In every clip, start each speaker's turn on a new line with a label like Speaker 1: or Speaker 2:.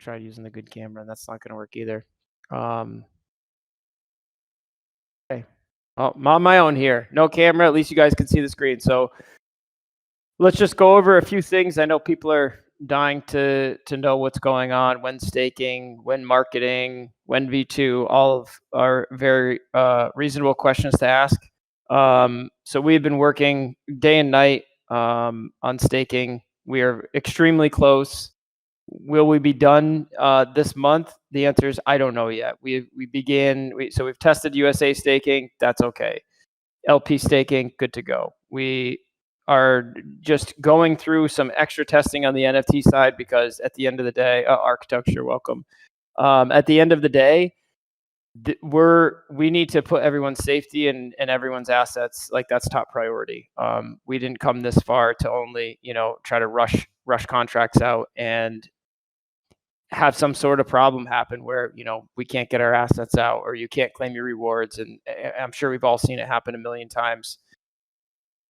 Speaker 1: tried using the good camera, and that's not going to work either. Okay. Oh, I'm on my own here. No camera. At least you guys can see the screen. So let's just go over a few things. I know people are dying to know what's going on, when staking, when marketing, when V2, all of are very reasonable questions to ask. So we've been working day and night on staking. We are extremely close. Will we be done this month? The answer is I don't know yet. So we've tested USA staking. That's okay. LP staking, good to go. We are just going through some extra testing on the NFT side because at the end of the day, architecture, welcome. At the end of the day, we need to put everyone's safety and everyone's assets, like that's top priority. We didn't come this far to only, try to rush contracts out and have some sort of problem happen where, we can't get our assets out or you can't claim your rewards. And I'm sure we've all seen it happen a million times.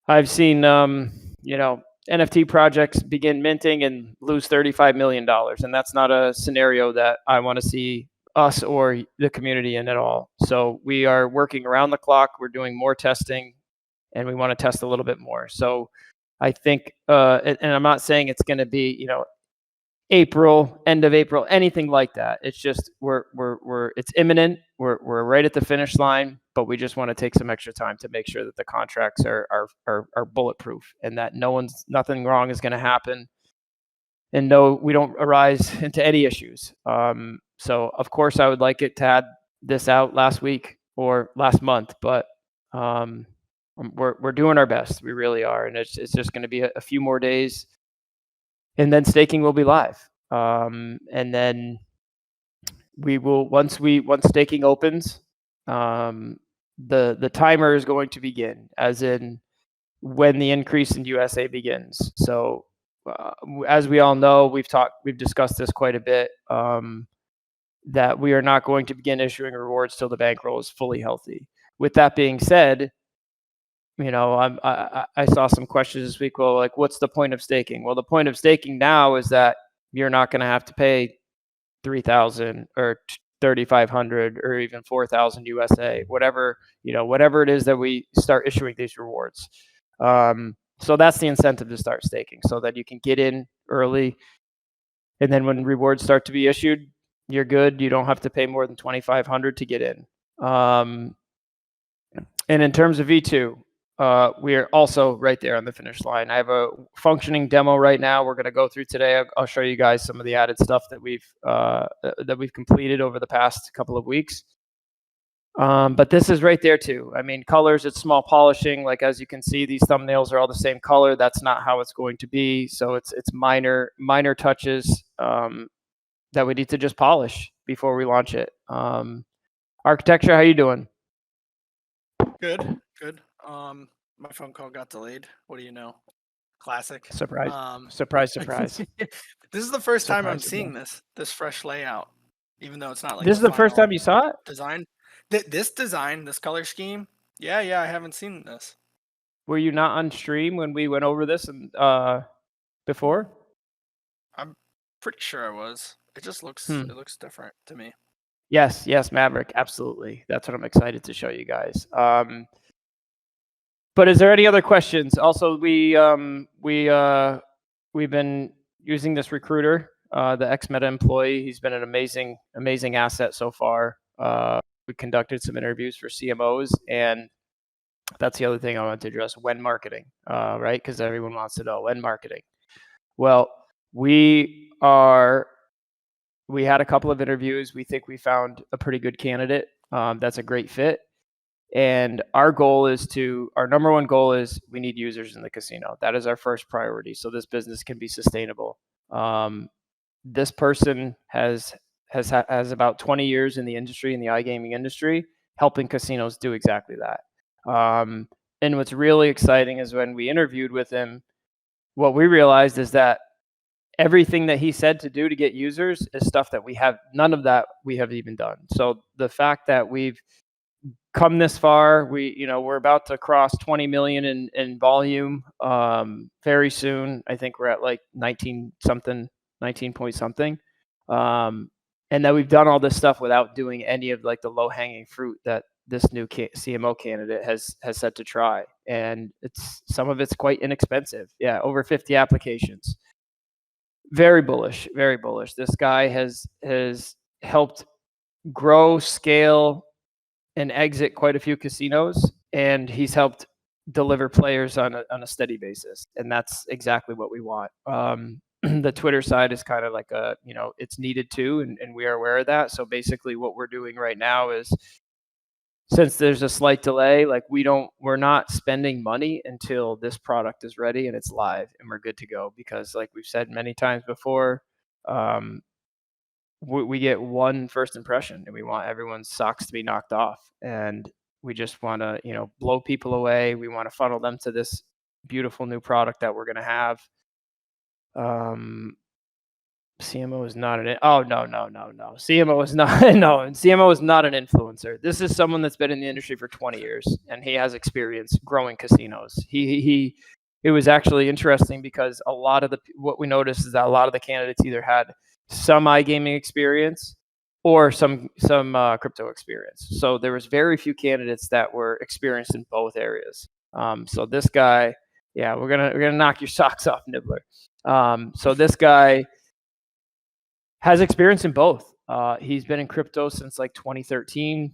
Speaker 1: I've seen, NFT projects begin minting and lose $35 million. And that's not a scenario that I want to see us or the community in at all. So we are working around the clock. We're doing more testing and we want to test a little bit more. So I think, and I'm not saying it's going to be, April, end of April, anything like that. It's just it's imminent. We're right at the finish line, but we just want to take some extra time to make sure that the contracts are bulletproof and that nothing wrong is going to happen, and no, we don't arise into any issues. So of course I would like it to add this out last week or last month, but we're doing our best. We really are, and it's just going to be a few more days. And then staking will be live. And then we will, once staking opens, the timer is going to begin, as in when the increase in USA begins. So as we all know, we've discussed this quite a bit, that we are not going to begin issuing rewards till the bankroll is fully healthy. With that being said, I saw some questions this week. Well, like, what's the point of staking? Well, the point of staking now is that you're not going to have to pay 3,000 or 3,500 or even 4,000 USA, whatever it is that we start issuing these rewards. So that's the incentive to start staking, so that you can get in early, and then when rewards start to be issued, you're good. You don't have to pay more than 2,500 to get in. And in terms of V2. We are also right there on the finish line. I have a functioning demo right now. We're going to go through today. I'll show you guys some of the added stuff that we've completed over the past couple of weeks. But this is right there too. I mean, colors, it's small polishing. Like, as you can see, these thumbnails are all the same color. That's not how it's going to be. So it's minor touches that we need to just polish before we launch it. Architecture, how you doing?
Speaker 2: Good. My phone call got delayed. What do you know? Classic.
Speaker 1: Surprise. Surprise.
Speaker 2: This is the first time I'm seeing this fresh layout, even though it's not like
Speaker 1: this is the first time you saw it?
Speaker 2: Design. This design, this color scheme. Yeah, I haven't seen this.
Speaker 1: Were you not on stream when we went over this before?
Speaker 2: I'm pretty sure I was. It just looks it looks different to me.
Speaker 1: Yes, Maverick, absolutely. That's what I'm excited to show you guys. But is there any other questions? Also, we've been using this recruiter, the ex-Meta employee. He's been an amazing asset so far. We conducted some interviews for CMOs, and that's the other thing I wanted to address: when marketing, right? Because everyone wants to know when marketing. Well, we had a couple of interviews. We think we found a pretty good candidate. That's a great fit. And our number one goal is we need users in the casino. That is our first priority, so this business can be sustainable. This person has about 20 years in the industry, in the iGaming industry, helping casinos do exactly that. And what's really exciting is when we interviewed with him, what we realized is that everything that he said to do to get users is stuff that none of that we have even done. So the fact that we've come this far, we're about to cross 20 million in volume very soon. I think we're at like 19 point something. And that we've done all this stuff without doing any of like the low hanging fruit that this new CMO candidate has set to try. And some of it's quite inexpensive. Yeah, over 50 applications. Very bullish, very bullish. This guy has helped grow, scale, and exit quite a few casinos, and he's helped deliver players on a steady basis, and that's exactly what we want. The Twitter side is kind of like it's needed too, and we are aware of that. So basically, what we're doing right now is, since there's a slight delay, like we're not spending money until this product is ready and it's live and we're good to go. Because like we've said many times before, we get one first impression and we want everyone's socks to be knocked off, and we just want to blow people away. We want to funnel them to this beautiful new product that we're going to have. CMO is not no. CMO is not CMO is not an influencer. This is someone that's been in the industry for 20 years and he has experience growing casinos. It was actually interesting because what we noticed is that a lot of the candidates either had some iGaming experience or some crypto experience. So there was very few candidates that were experienced in both areas. So this guy, yeah, we're gonna knock your socks off, Nibbler. So this guy has experience in both. He's been in crypto since like 2013.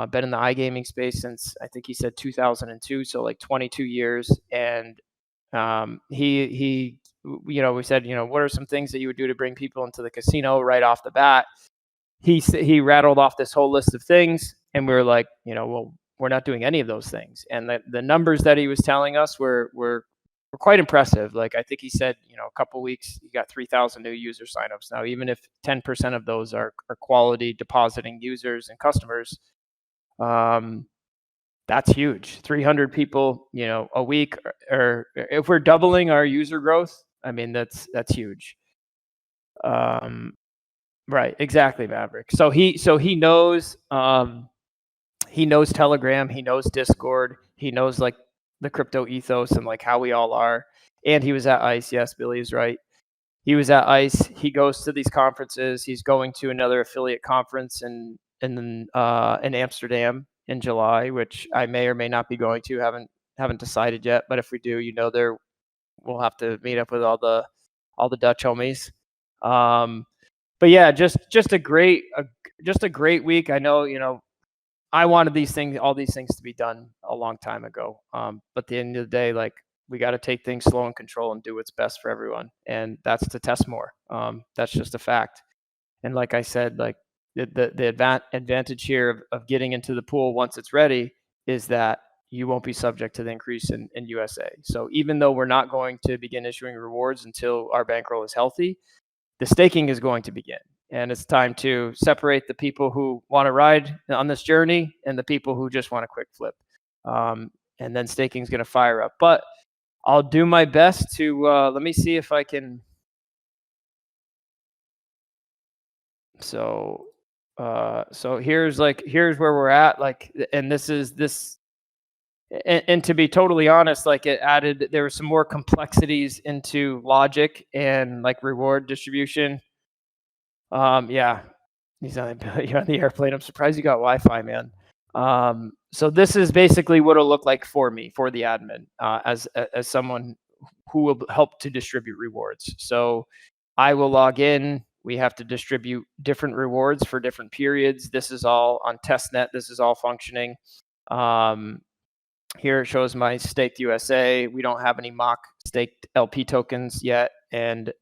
Speaker 1: Been in the iGaming space since I think he said 2002, so like 22 years. And we said, what are some things that you would do to bring people into the casino right off the bat? He rattled off this whole list of things, and we were like, well, we're not doing any of those things. And the numbers that he was telling us were quite impressive. Like I think he said, a couple weeks, you got 3,000 new user signups. Now, even if 10% of those are quality depositing users and customers, that's huge. 300 people, a week, or if we're doubling our user growth, I mean, that's huge. Right. Exactly, Maverick. So he knows Telegram, he knows Discord, he knows like the crypto ethos and like how we all are. And he was at ICE. Yes, Billy is right. He was at ICE. He goes to these conferences. He's going to another affiliate conference in Amsterdam in July, which I may or may not be going to. Haven't decided yet. But if we do, we'll have to meet up with all the Dutch homies. But yeah, just a great week. I know, I wanted all these things to be done a long time ago. But at the end of the day, like we got to take things slow and control and do what's best for everyone. And that's to test more. That's just a fact. And like I said, like the advantage here of getting into the pool once it's ready is that you won't be subject to the increase in USA. So even though we're not going to begin issuing rewards until our bankroll is healthy, the staking is going to begin. And it's time to separate the people who want to ride on this journey and the people who just want a quick flip. And then staking is going to fire up. But I'll do my best to let me see if I can. So here's where we're at. Like, and this is. And to be totally honest, like there were some more complexities into logic and like reward distribution. Yeah, you're on the airplane. I'm surprised you got Wi-Fi, man. So this is basically what it'll look like for me, for the admin, as someone who will help to distribute rewards. So I will log in. We have to distribute different rewards for different periods. This is all on testnet. This is all functioning. Here it shows my staked USA. We don't have any mock staked LP tokens yet, and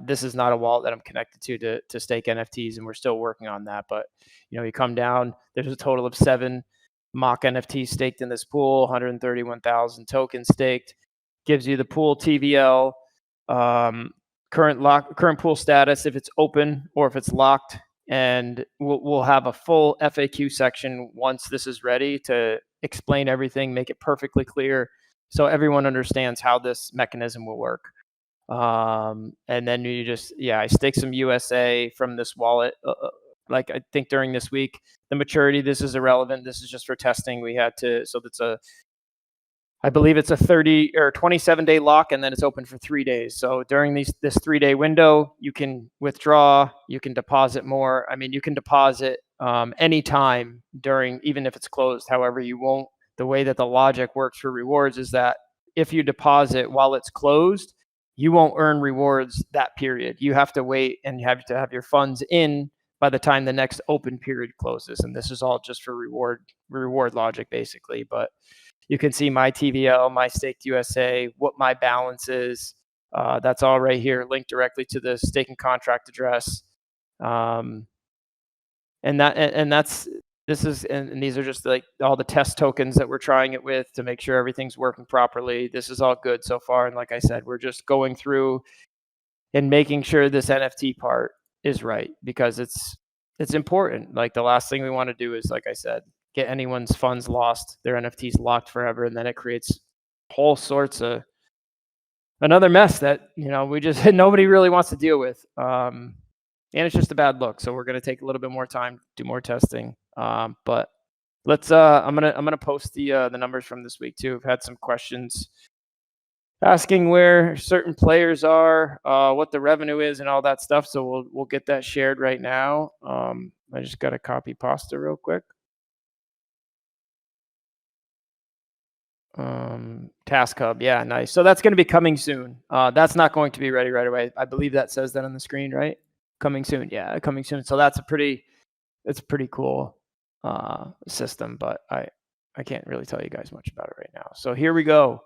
Speaker 1: this is not a wallet that I'm connected to stake NFTs, and we're still working on that. But you come down, there's a total of 7 mock NFTs staked in this pool, 131,000 tokens staked. Gives you the pool TVL, current pool status, if it's open or if it's locked, and we'll have a full FAQ section once this is ready to explain everything, make it perfectly clear, so everyone understands how this mechanism will work. And then I stake some USA from this wallet. Like I think during this week, the maturity, this is irrelevant. This is just for testing. So that's I believe it's a 30 or 27-day lock, and then it's open for 3 days. So during this 3-day window, you can withdraw, you can deposit more. I mean, you can deposit anytime during, even if it's closed. However, you won't. The way that the logic works for rewards is that if you deposit while it's closed, you won't earn rewards that period. You have to wait, and you have to have your funds in by the time the next open period closes. And this is all just for reward logic, basically. But you can see my TVL, my staked USA, what my balance is. That's all right here, linked directly to the staking contract address. And these are just like all the test tokens that we're trying it with to make sure everything's working properly. This is all good so far. And like I said, we're just going through and making sure this NFT part is right, because it's important. Like, the last thing we want to do is, like I said, get anyone's funds lost, their NFTs locked forever, and then it creates whole sorts of another mess that, we just nobody really wants to deal with. And it's just a bad look. So we're going to take a little bit more time, do more testing. But let's I'm gonna post the numbers from this week too. I've had some questions asking where certain players are, what the revenue is, and all that stuff. So we'll get that shared right now. I just got to copy pasta real quick. Task Hub, yeah, nice. So that's going to be coming soon. That's not going to be ready right away. I believe that says that on the screen, right? Coming soon, yeah, coming soon. So it's a pretty cool system, but I can't really tell you guys much about it right now. So here we go.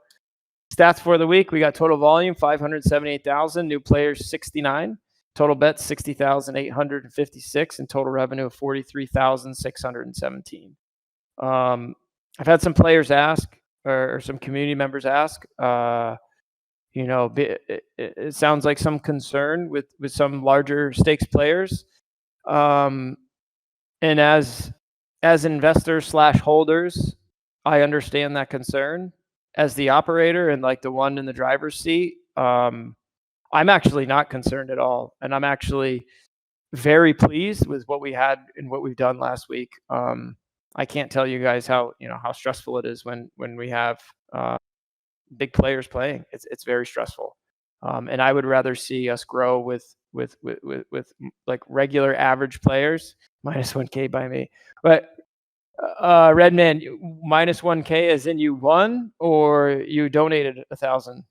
Speaker 1: Stats for the week: we got total volume 578,000, new players 69, total bets 60,856, and total revenue of 43,617. I've had some players ask, or some community members ask, it sounds like some concern with some larger stakes players, and as investors / holders, I understand that concern. As the operator and like the one in the driver's seat, I'm actually not concerned at all, and I'm actually very pleased with what we had and what we've done last week. I can't tell you guys how stressful it is when we have big players playing. It's very stressful, and I would rather see us grow with like regular average players. Minus 1K by me, but Redman, minus 1K as in you won or you donated 1,000?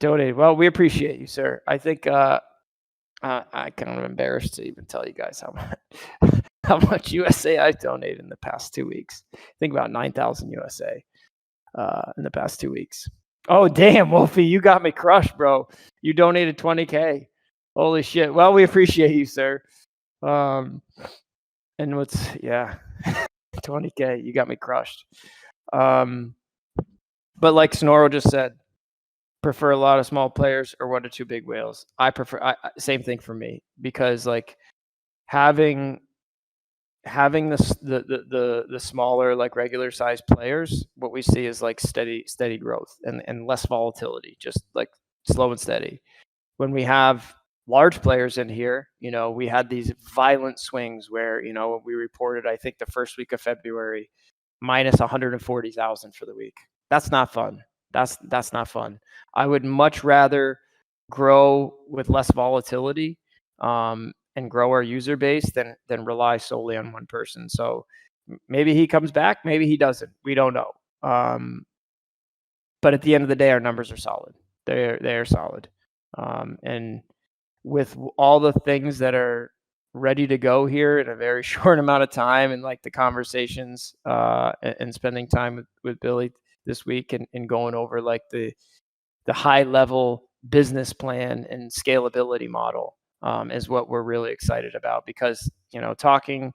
Speaker 1: Donated. Well, we appreciate you, sir. I think I'm kind of embarrassed to even tell you guys how much USA I've donated in the past 2 weeks. I think about 9,000 USA in the past 2 weeks. Oh, damn, Wolfie, you got me crushed, bro. You donated 20K. Holy shit. Well, we appreciate you, sir. And 20K, you got me crushed. But like Snoro just said, prefer a lot of small players or 1 to 2 big whales. I prefer same thing for me, because like having the smaller, like regular sized players, what we see is like steady growth and less volatility, just like slow and steady. When we have large players in here, we had these violent swings where, we reported, I think the first week of February, minus 140,000 for the week. That's not fun. That's not fun. I would much rather grow with less volatility, and grow our user base than rely solely on one person. So maybe he comes back, maybe he doesn't. We don't know. But at the end of the day, our numbers are solid. They are solid. And with all the things that are ready to go here in a very short amount of time, and like the conversations and spending time with Billy this week and going over like the high level business plan and scalability model is what we're really excited about. Because, talking,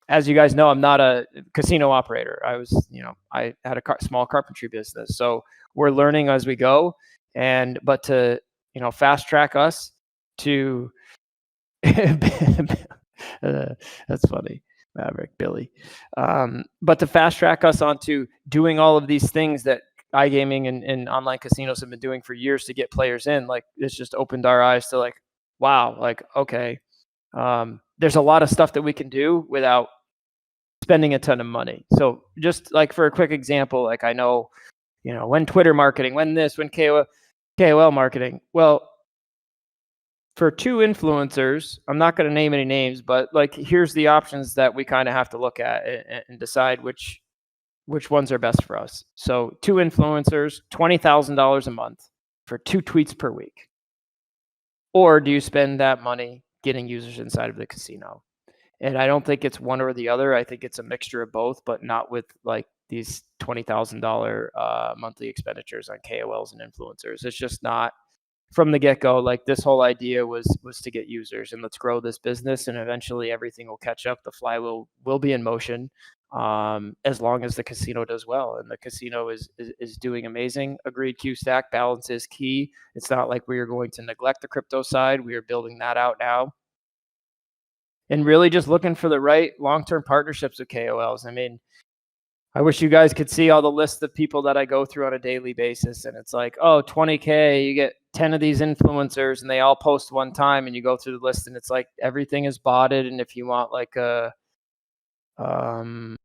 Speaker 1: as you guys know, I'm not a casino operator. I had a small carpentry business. So we're learning as we go. But to, fast track us to, that's funny, Maverick, Billy. But to fast track us onto doing all of these things that iGaming and online casinos have been doing for years to get players in, like, it's just opened our eyes to like, wow, like, okay, there's a lot of stuff that we can do without spending a ton of money. So just like for a quick example, like I know, when Twitter marketing, when KOL marketing. Well, for 2 influencers, I'm not going to name any names, but like here's the options that we kind of have to look at and decide which ones are best for us. So 2 influencers, $20,000 a month for 2 tweets per week. Or do you spend that money getting users inside of the casino? And I don't think it's one or the other. I think it's a mixture of both, but not with like these $20,000 monthly expenditures on KOLs and influencers. It's just not. From the get-go, like this whole idea was to get users and let's grow this business, and eventually everything will catch up. The flywheel will be in motion, as long as the casino does well, and the casino is doing amazing. Agreed. Q stack balance is key. It's not like we are going to neglect the crypto side. We are building that out now, and really just looking for the right long-term partnerships with KOLs. I mean, I wish you guys could see all the lists of people that I go through on a daily basis. And it's like, oh, 20K, you get 10 of these influencers and they all post one time, and you go through the list and it's like everything is botted. And if you want like a, RWA,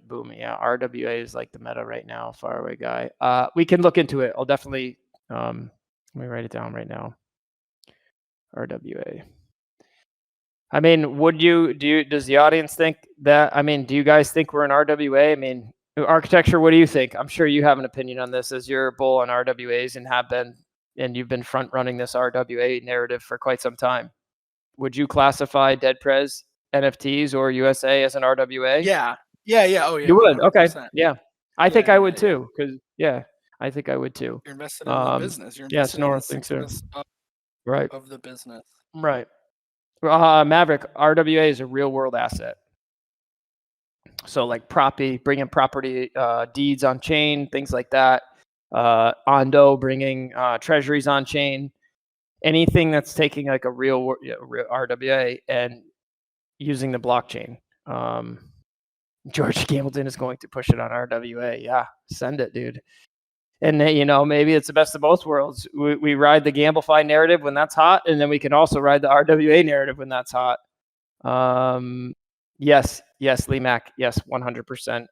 Speaker 1: boom. Yeah, RWA is like the meta right now, faraway guy. We can look into it. I'll definitely, let me write it down right now. RWA. I mean, does the audience think that, I mean, do you guys think we're in RWA? I mean, architecture, what do you think? I'm sure you have an opinion on this as you're a bull on RWAs and you've been front running this RWA narrative for quite some time. Would you classify DEDPRZ NFTs or USA as an RWA?
Speaker 2: Yeah. Oh yeah.
Speaker 1: You would.
Speaker 2: 100%.
Speaker 1: Okay. Yeah. I think I would too. Because I think I would too.
Speaker 2: You're invested in the business. You're
Speaker 1: invested in the success right.
Speaker 2: of the business.
Speaker 1: Right. Maverick, RWA is a real world asset. So like bringing property deeds on chain, things like that. Ondo bringing treasuries on chain. Anything that's taking like a real RWA and using the blockchain. George Gambelton is going to push it on RWA. Yeah, send it, dude. And maybe it's the best of both worlds. We ride the Gamblefi narrative when that's hot, and then we can also ride the RWA narrative when that's hot. Yes, Lee Mac. Yes, 100%.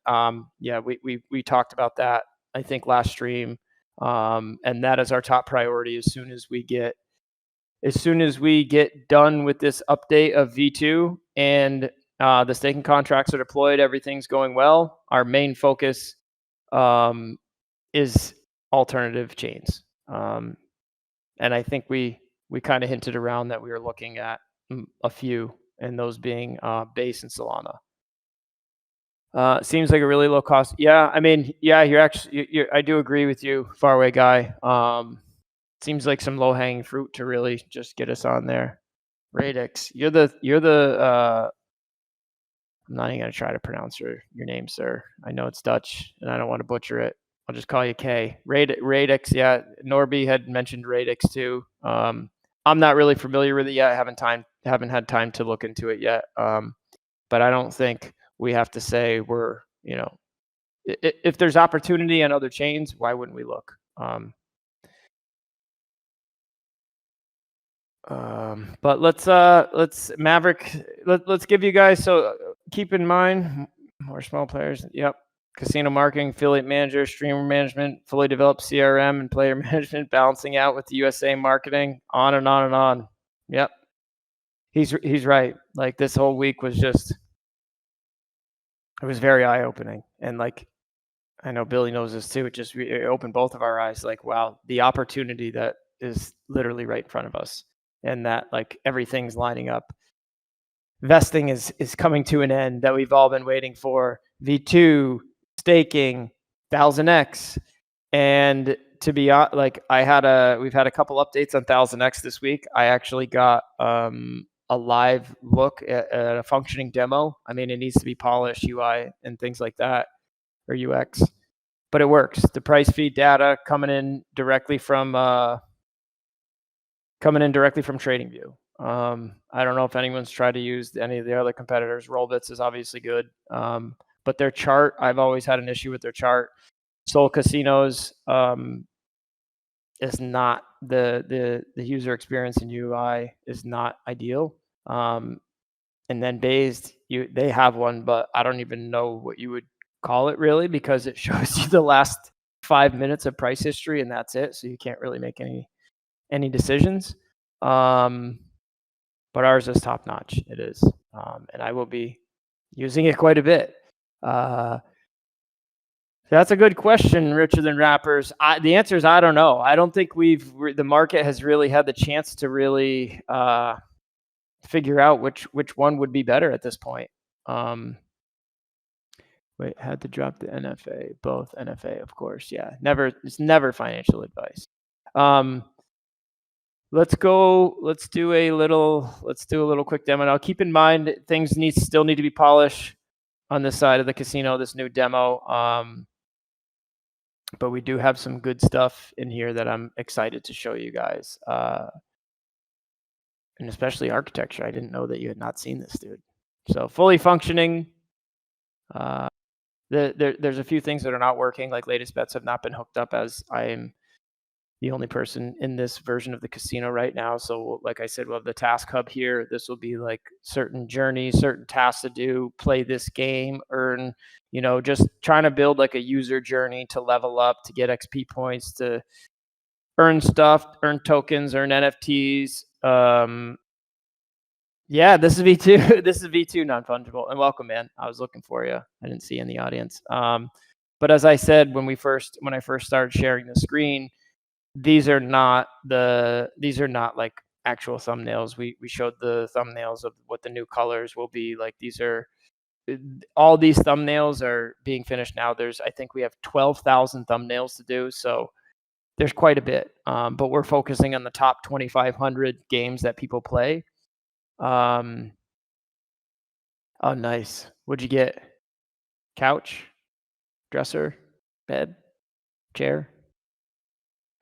Speaker 1: Yeah, we talked about that, I think, last stream. And that is our top priority as soon as we get done with this update of V2 and the staking contracts are deployed, everything's going well. Our main focus is alternative chains. And I think we kind of hinted around that we were looking at a few, and those being Base and Solana. Seems like a really low cost. Yeah, I mean, yeah, I do agree with you, faraway guy. Seems like some low hanging fruit to really just get us on there. Radix, you're the I'm not even gonna try to pronounce your name, sir. I know it's Dutch, and I don't want to butcher it. I'll just call you K. Radix, yeah. Norby had mentioned Radix too. I'm not really familiar with it yet. I haven't had time to look into it yet. But I don't think we have to say we're, if there's opportunity on other chains, why wouldn't we look? But let's Maverick, let's give you guys, so keep in mind, more small players. Yep. Casino marketing, affiliate manager, streamer management, fully developed CRM and player management, balancing out with the USA marketing, on and on and on. Yep. He's right. Like this whole week was just, it was very eye-opening. And like, I know Billy knows this too. It opened both of our eyes. Like, wow, the opportunity that is literally right in front of us, and that like everything's lining up. Vesting is coming to an end that we've all been waiting for. V2, staking, 1000X, and to be like, we've had a couple updates on 1000X this week. I actually got a live look at a functioning demo. I mean, it needs to be polished, UI and things like that, or UX, but it works. The price feed data coming in directly from TradingView. I don't know if anyone's tried to use any of the other competitors. Rollbits is obviously good, but their chart, I've always had an issue with their chart. Soul Casinos is not the user experience in UI is not ideal. And then based, they have one, but I don't even know what you would call it really, because it shows you the last 5 minutes of price history and that's it. So you can't really make any decisions. But ours is top notch. It is. And I will be using it quite a bit. That's a good question, Richer Than Rappers. The answer is I don't know. I don't think the market has really had the chance to really figure out which one would be better at this point. Wait, had to drop the NFA, both NFA, of course. Yeah, it's never financial advice. Let's do a little quick demo. Now keep in mind things still need to be polished on this side of the casino, this new demo. But we do have some good stuff in here that I'm excited to show you guys. And especially architecture. I didn't know that you had not seen this, dude. So fully functioning. There's a few things that are not working, like latest bets have not been hooked up, as I am the only person in this version of the casino right now. So like I said, we'll have the task hub here. This will be like certain journeys, certain tasks to do, play this game, earn, just trying to build like a user journey to level up, to get XP points, to earn stuff, earn tokens, earn NFTs. Yeah, this is V2. This is V2 non-fungible. And welcome, man. I was looking for you. I didn't see you in the audience. But as I said, when I first started sharing the screen, these are not like actual thumbnails. We showed the thumbnails of what the new colors will be. Like all these thumbnails are being finished now. I think we have 12,000 thumbnails to do. So there's quite a bit. But we're focusing on the top 2,500 games that people play. Oh, nice. What'd you get? Couch, dresser, bed, chair.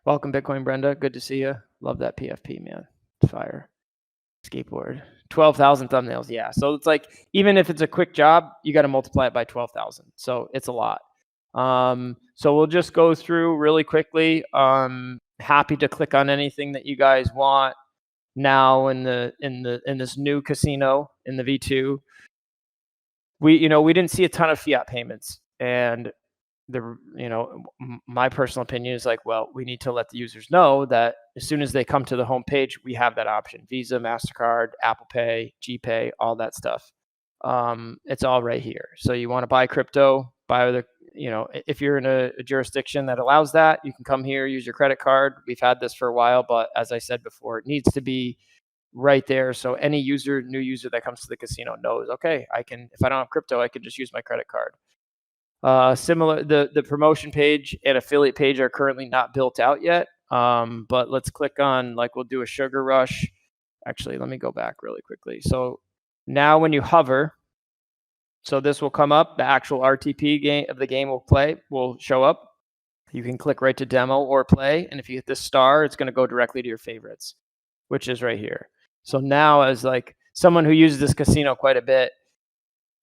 Speaker 1: Welcome, Bitcoin Brenda. Good to see you. Love that PFP, man. Fire. Skateboard. 12,000 thumbnails. Yeah. So it's like, even if it's a quick job, you got to multiply it by 12,000. So it's a lot. So we'll just go through really quickly. Happy to click on anything that you guys want now in this new casino in the V2. We didn't see a ton of fiat payments, and my personal opinion is like, well, we need to let the users know that as soon as they come to the home page, we have that option: Visa, MasterCard, Apple Pay, GPay, all that stuff. It's all right here. So you want to buy crypto, if you're in a jurisdiction that allows that, you can come here, use your credit card. We've had this for a while, but as I said before, it needs to be right there. So any new user that comes to the casino knows, okay, if I don't have crypto, I can just use my credit card. Similar, the promotion page and affiliate page are currently not built out yet. But let's click on, we'll do a sugar rush. Actually, let me go back really quickly. So now when you hover, so this will come up, the actual RTP game of the game will show up. You can click right to demo or play. And if you hit the star, it's going to go directly to your favorites, which is right here. So now, as someone who uses this casino quite a bit,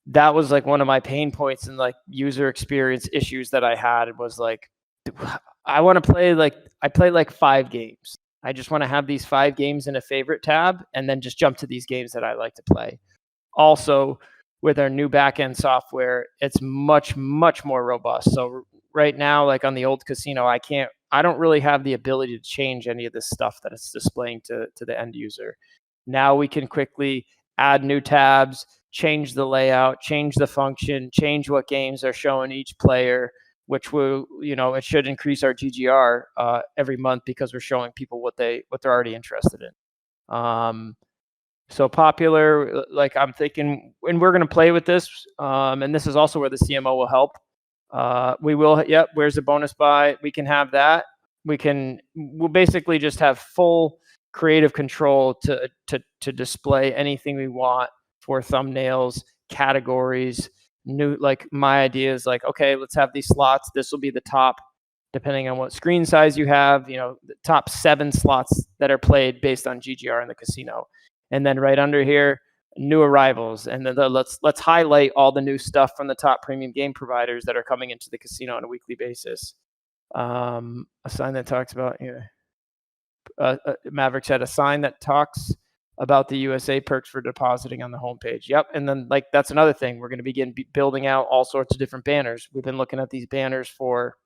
Speaker 1: that was one of my pain points and user experience issues that I had, was I want to play, I play 5 games. I just want to have these 5 games in a favorite tab and then just jump to these games that I like to play. Also, with our new backend software, it's much, much more robust. So right now, on the old casino, I don't really have the ability to change any of this stuff that it's displaying to the end user. Now we can quickly add new tabs, change the layout, change the function, change what games are showing each player, which will, it should increase our GGR every month, because we're showing people what they're already interested in. So popular, I'm thinking, and we're going to play with this, and this is also where the CMO will help. Where's the bonus buy? We can have that. We'll basically just have full creative control to display anything we want for thumbnails, categories, new, my idea is okay, let's have these slots. This will be the top, depending on what screen size you have, the top 7 slots that are played based on GGR in the casino. And then right under here, new arrivals. And then let's highlight all the new stuff from the top premium game providers that are coming into the casino on a weekly basis. A sign that talks about, Maverick said, a sign that talks about the USA perks for depositing on the homepage. Yep. And then like that's another thing. We're going to begin building out all sorts of different banners. We've been looking at these banners for,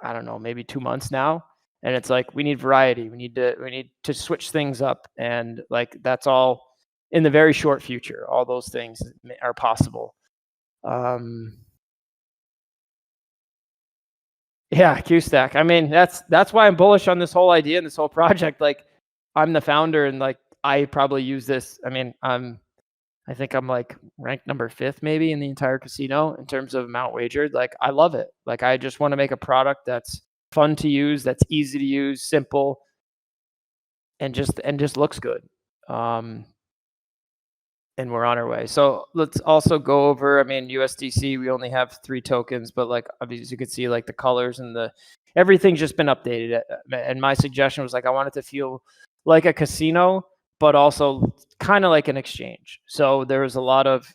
Speaker 1: I don't know, maybe 2 months now. And it's like we need variety. We need to switch things up. And like that's all in the very short future. All those things are possible. Yeah, QStack. I mean, that's why I'm bullish on this whole idea and this whole project. Like, I'm the founder, and like I probably use this. I mean, I think I'm like ranked number 5th maybe in the entire casino in terms of amount wagered. Like, I love it. Like, I just want to make a product that's fun to use, that's easy to use, simple, and just looks good. And we're on our way. So let's also go over, I mean, USDC, we only have 3 tokens, but like, obviously you can see like the colors and everything's just been updated. And my suggestion was like, I want it to feel like a casino, but also kind of like an exchange. So there was a lot of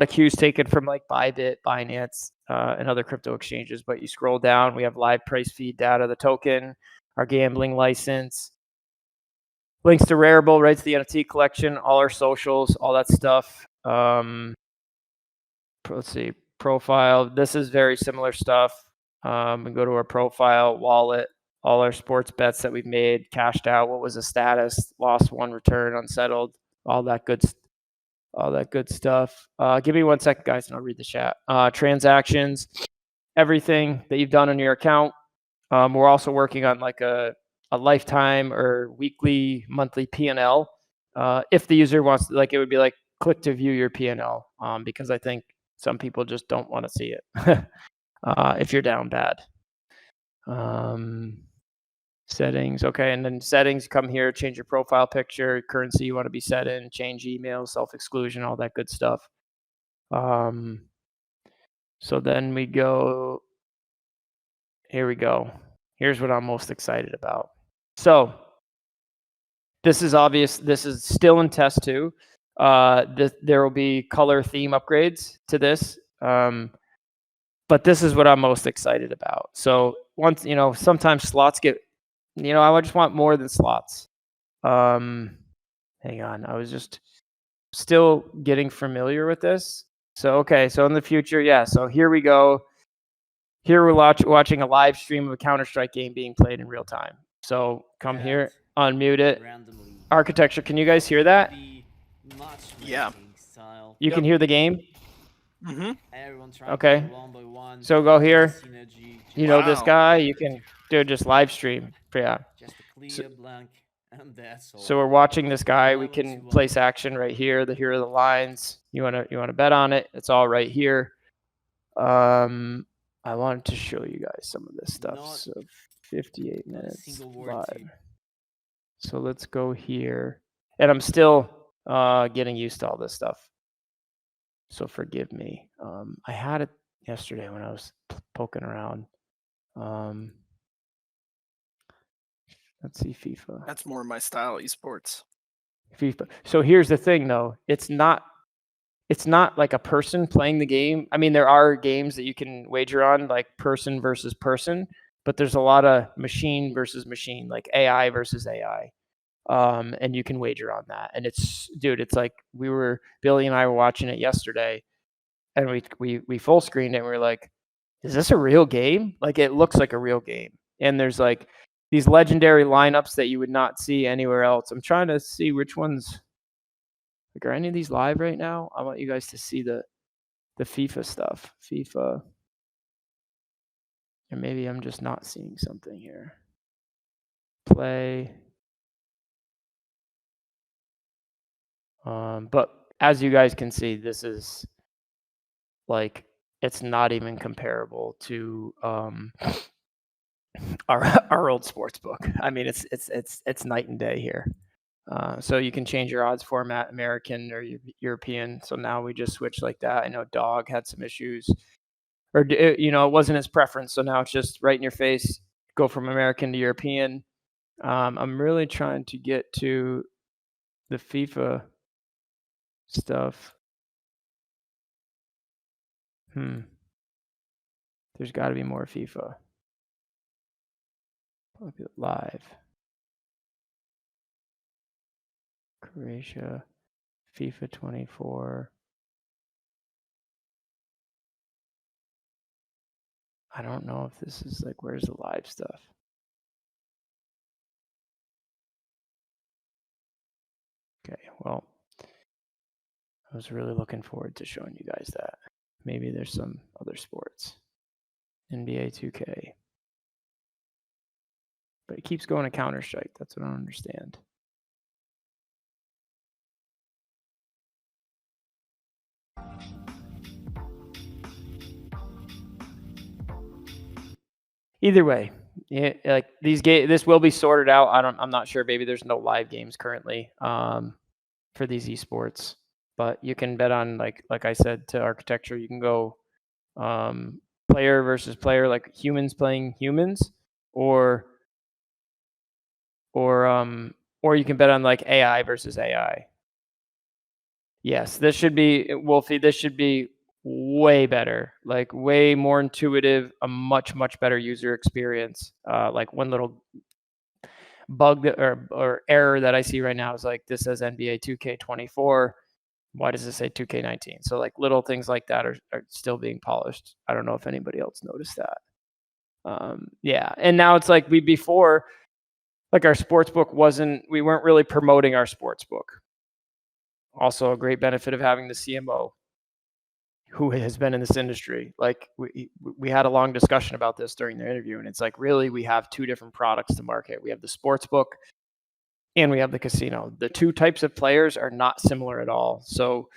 Speaker 1: cues taken from like Bybit, Binance, and other crypto exchanges. But you scroll down, we have live price feed data, the token, our gambling license, links to Rarible, right to the NFT collection, all our socials, all that stuff. Let's see, profile. This is very similar stuff. We go to our profile, wallet, all our sports bets that we've made, cashed out, what was the status, lost 1 return, unsettled, all that good stuff. Give me 1 second, guys, and I'll read the chat. Transactions, everything that you've done on your account. We're also working on like a lifetime or weekly, monthly P&L. If the user wants, like, it would be like click to view your P&L, because I think some people just don't want to see it if you're down bad. Settings, okay, and then settings, come here, change your profile picture, currency you want to be set in, change email, self-exclusion, all that good stuff. So then we go, here we go. Here's what I'm most excited about. So this is obvious. This is still in test 2. There will be color theme upgrades to this. But this is what I'm most excited about. So once, sometimes slots get, I just want more than slots. Hang on. I was just still getting familiar with this. So, okay. So in the future, yeah. So here we go. Here we're watching a live stream of a Counter-Strike game being played in real time. So come here, unmute it. Architecture, can you guys hear that?
Speaker 2: Yeah.
Speaker 1: You can hear the game?
Speaker 2: Mm-hmm.
Speaker 1: Okay. So go here. You know this
Speaker 2: Wow.
Speaker 1: guy, you can do just live stream. Yeah. So we're watching this guy. We can place action right here. Here are the lines. You wanna bet on it? It's all right here. I wanted to show you guys some of this stuff. So 58 minutes live. So let's go here. And I'm still getting used to all this stuff. So forgive me. I had it yesterday when I was poking around. Let's see, FIFA.
Speaker 2: That's more my style, esports.
Speaker 1: FIFA. So here's the thing, though. It's not like a person playing the game. I mean, there are games that you can wager on, like person versus person, but there's a lot of machine versus machine, like AI versus AI. And you can wager on that. And it's like Billy and I were watching it yesterday, and we full screened it, and we were like, is this a real game? Like, it looks like a real game. And there's like these legendary lineups that you would not see anywhere else. I'm trying to see which ones. Like, are any of these live right now? I want you guys to see the FIFA stuff. FIFA. Or maybe I'm just not seeing something here. Play. But as you guys can see, this is like, it's not even comparable to our old sports book. I mean, it's night and day here. So you can change your odds format, American or European. So now we just switch like that. I know Dog had some issues, or it wasn't his preference. So now it's just right in your face. Go from American to European. I'm really trying to get to the FIFA stuff. There's got to be more FIFA. Live. Croatia, FIFA 24. I don't know if this is like, where's the live stuff? Okay, well, I was really looking forward to showing you guys that. Maybe there's some other sports. NBA 2K. But it keeps going to Counter-Strike. That's what I don't understand. Either way, yeah, like these this will be sorted out. I'm not sure. Maybe there's no live games currently for these esports, but you can bet on like I said to architecture. You can go player versus player, like humans playing humans, or you can bet on like AI versus AI. Yes, this should be Wolfie. This should be way better, like way more intuitive, a much better user experience. Like one little bug or error that I see right now is like this says NBA 2K24. Why does it say 2K19? So like little things like that are still being polished. I don't know if anybody else noticed that. Yeah, and now it's like before, like our sports book we weren't really promoting our sports book. Also a great benefit of having the CMO who has been in this industry. Like we had a long discussion about this during the interview, and it's like really we have two different products to market. We have the sports book and we have the casino. The two types of players are not similar at all. So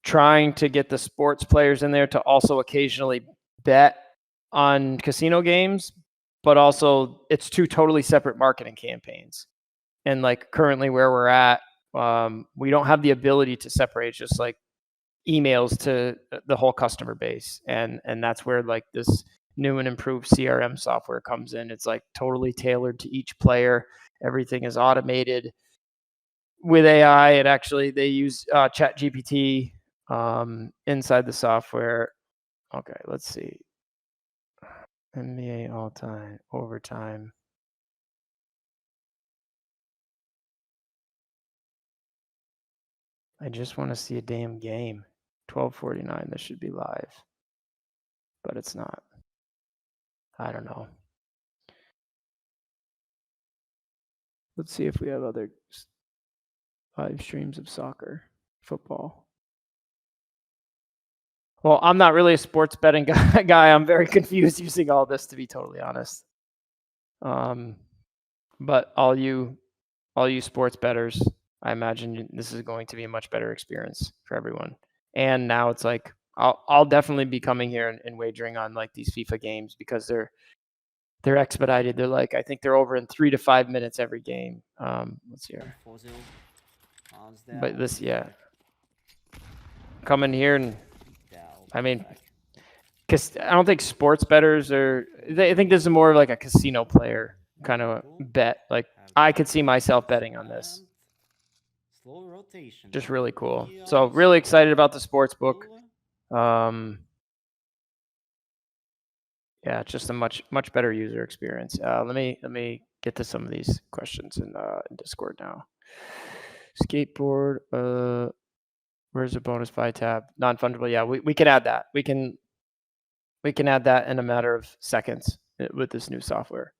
Speaker 1: trying to get the sports players in there to also occasionally bet on casino games, but also it's two totally separate marketing campaigns. And like currently where we're at, we don't have the ability to separate just like emails to the whole customer base. And that's where like this new and improved CRM software comes in. It's like totally tailored to each player. Everything is automated. With AI, they use ChatGPT inside the software. Okay, let's see. NBA all-time overtime. I just want to see a damn game. 12:49. This should be live, but it's not. I don't know. Let's see if we have other live streams of soccer, football. Well, I'm not really a sports betting guy. I'm very confused using all this, to be totally honest. But all you sports bettors, I imagine this is going to be a much better experience for everyone. And now it's like I'll definitely be coming here and wagering on like these FIFA games because they're expedited. They're like I think they're over in 3 to 5 minutes every game. Let's see here. But this, yeah, come in here and I mean, because I don't think sports bettors I think this is more of like a casino player kind of bet. Like I could see myself betting on this. Just really cool. So really excited about the sports book. Yeah, it's just a much better user experience. Let me get to some of these questions in Discord now. Skateboard. Where's the bonus buy tab? Non-fungible. Yeah, we can add that. We can add that in a matter of seconds with this new software.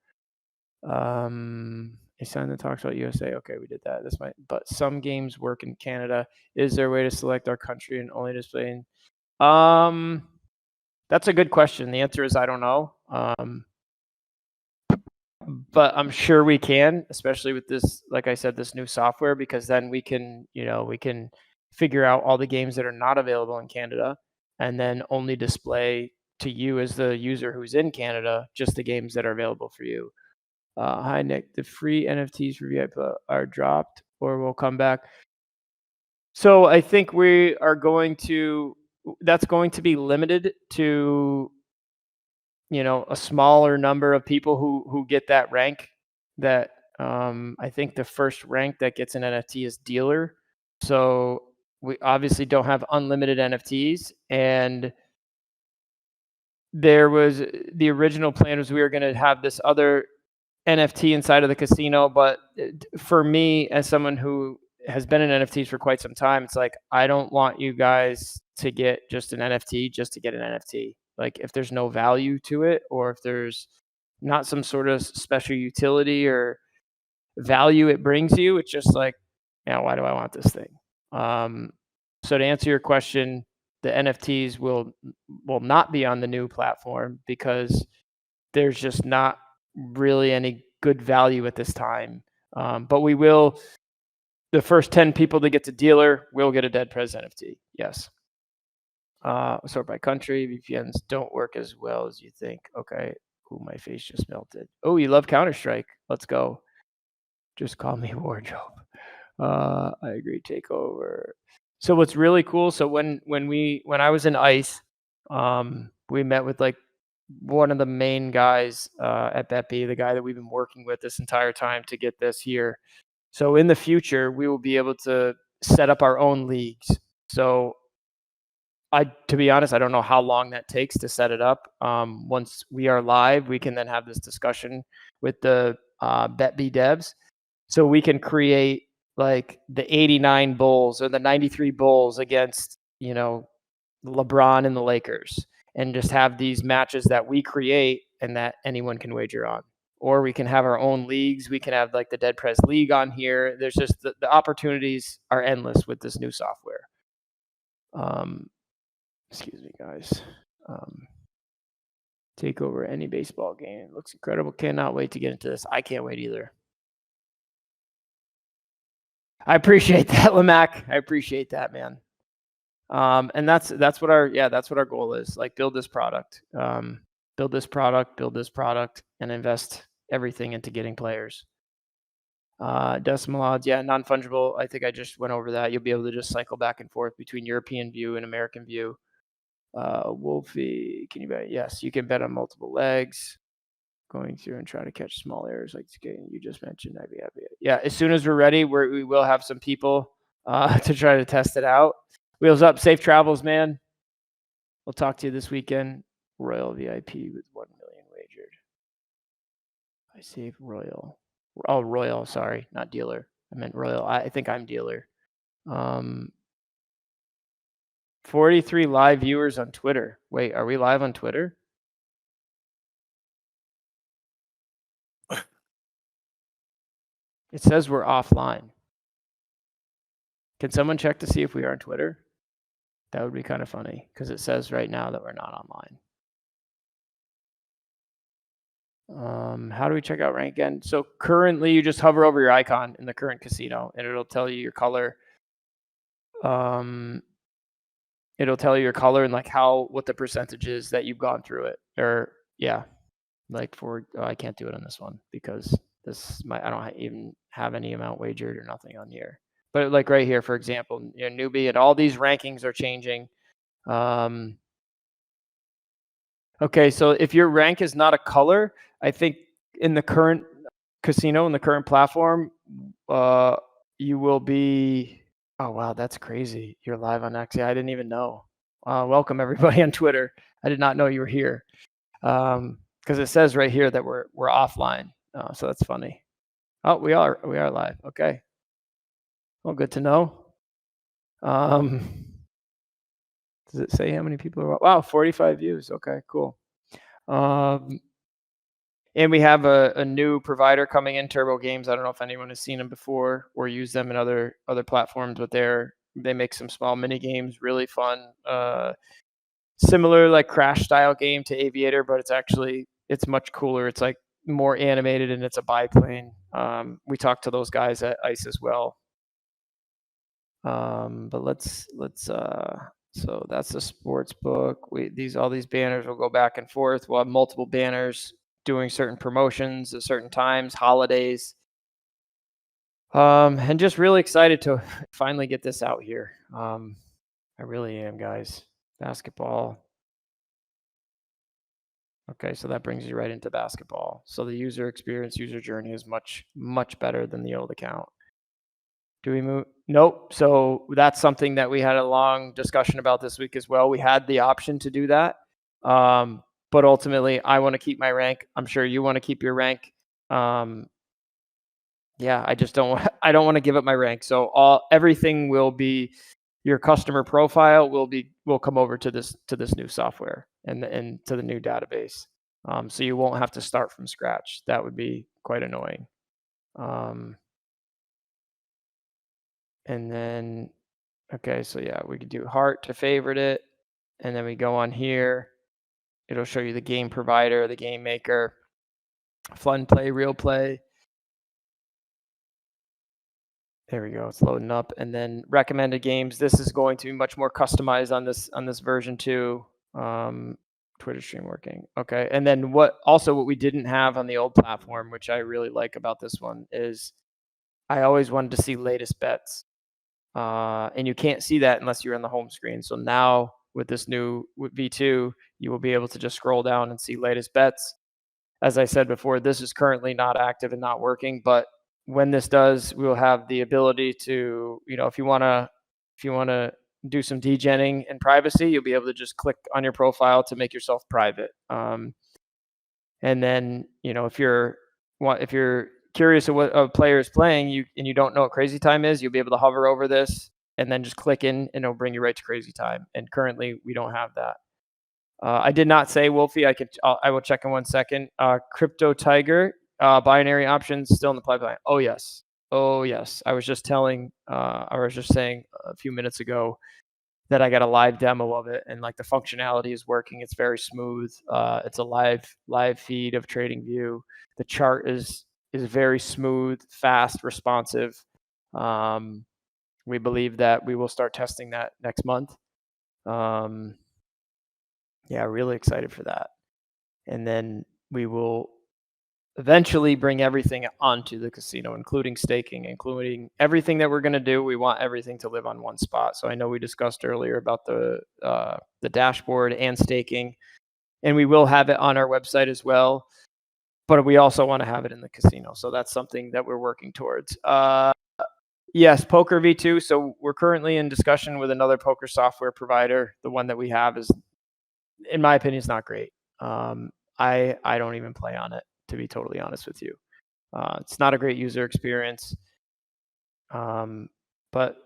Speaker 1: A sign that talks about USA. Okay, we did that. But some games work in Canada. Is there a way to select our country and only display in? That's a good question. The answer is I don't know. But I'm sure we can, especially with this, like I said, this new software, because then we can figure out all the games that are not available in Canada and then only display to you as the user who's in Canada just the games that are available for you. Hi, Nick. The free NFTs for VIP are dropped or will come back. So I think that's going to be limited to, a smaller number of people who get that rank. That I think the first rank that gets an NFT is dealer. So we obviously don't have unlimited NFTs, and the original plan was we were going to have this other NFT inside of the casino. But for me, as someone who has been in NFTs for quite some time, it's like, I don't want you guys to get just an NFT just to get an NFT. Like, if there's no value to it, or if there's not some sort of special utility or value it brings you, it's just like, why do I want this thing? So to answer your question, the NFTs will not be on the new platform because there's just not really any good value at this time. But we will, the first 10 people to get to dealer will get a DEDPRZ NFT. Yes. Sort by country. VPNs don't work as well as you think. Okay. Ooh, my face just melted. Oh, you love Counter-Strike. Let's go. Just call me Wardrobe. I agree. Take over. So what's really cool? So when I was in ICE, we met with like one of the main guys at BetB, the guy that we've been working with this entire time to get this here. So in the future, we will be able to set up our own leagues. So to be honest, I don't know how long that takes to set it up. Once we are live, we can then have this discussion with the BetB devs. So we can create like the 89 Bulls or the 93 Bulls against, LeBron and the Lakers, and just have these matches that we create and that anyone can wager on. Or we can have our own leagues. We can have like the DEDPRZ League on here. There's just the opportunities are endless with this new software. Excuse me, guys. Take over any baseball game. Looks incredible. Cannot wait to get into this. I can't wait either. I appreciate that, Lamac. I appreciate that, man. And that's what our goal is. Like, build this product, and invest everything into getting players. Decimal odds, non-fungible. I think I just went over that. You'll be able to just cycle back and forth between European view and American view. Wolfie, can you bet? Yes, you can bet on multiple legs. Going through and try to catch small errors like you just mentioned. I'd be happy. Yeah, as soon as we're ready, we will have some people to try to test it out. Wheels up, safe travels, man. We'll talk to you this weekend. Royal VIP with 1 million wagered. I save Royal. Oh, Royal, sorry, not dealer. I meant Royal. I think I'm dealer. 43 live viewers on Twitter. Wait, are we live on Twitter? It says we're offline. Can someone check to see if we are on Twitter? That would be kind of funny because it says right now that we're not online. How do we check out rank again? So currently you just hover over your icon in the current casino and it'll tell you your color. It'll tell you your color and like what the percentage is that you've gone through it. Or like I can't do it on this one because I don't even have any amount wagered or nothing on here. But like right here, for example, newbie, and all these rankings are changing. Okay, so if your rank is not a color, I think in the current casino, in the current platform, you will be. Oh wow, that's crazy! You're live on X. Yeah, I didn't even know. Welcome everybody on Twitter. I did not know you were here. Because it says right here that we're offline. So that's funny. Oh, we are live. Okay. Well, good to know. Does it say how many people are? Wow, 45 views. Okay, cool. And we have a new provider coming in, Turbo Games. I don't know if anyone has seen them before or used them in other platforms, but they make some small mini games, really fun. Similar like Crash style game to Aviator, but it's much cooler. It's like more animated and it's a biplane. We talked to those guys at ICE as well. But let's so that's the sports book. All these banners will go back and forth. We'll have multiple banners doing certain promotions at certain times, holidays. And just really excited to finally get this out here. I really am, guys. Basketball. Okay, so that brings you right into basketball. So the user experience, user journey is much, much better than the old account. Do we move? Nope. So that's something that we had a long discussion about this week as well. We had the option to do that. But ultimately, I want to keep my rank. I'm sure you want to keep your rank. Yeah, I just don't I don't want to give up my rank. So everything will be your customer profile will come over to this new software and to the new database. So you won't have to start from scratch. That would be quite annoying. And then okay, so yeah, we could do heart to favorite it, and then we go on here. It'll show you the game provider, the game maker, fun play, real play. There we go. It's loading up, and then recommended games. This is going to be much more customized on this version 2. Twitter stream working. Okay, and then what we didn't have on the old platform, which I really like about this one, is I always wanted to see latest bets, and you can't see that unless you're on the home screen. So now with this new V2, you will be able to just scroll down and see latest bets. As I said before, this is currently not active and not working, but when this does, we will have the ability to, if you want to do some degenning and privacy, you'll be able to just click on your profile to make yourself private. And then, if you're curious of what a player is playing, and you don't know what crazy time is, you'll be able to hover over this and then just click in, and it'll bring you right to crazy time. And currently, we don't have that. I did not say Wolfie. I will check in 1 second. Crypto Tiger, binary options still in the pipeline. Oh yes. I was just saying a few minutes ago that I got a live demo of it, and like the functionality is working. It's very smooth. It's a live feed of TradingView. The chart is very smooth, fast, responsive. We believe that we will start testing that next month. Yeah, really excited for that. And then we will eventually bring everything onto the casino, including staking, including everything that we're going to do. We want everything to live on one spot. So I know we discussed earlier about the dashboard and staking, and we will have it on our website as well. But we also want to have it in the casino. So that's something that we're working towards. Yes, Poker V2. So we're currently in discussion with another poker software provider. The one that we have is, in my opinion, is not great. I don't even play on it, to be totally honest with you. It's not a great user experience. But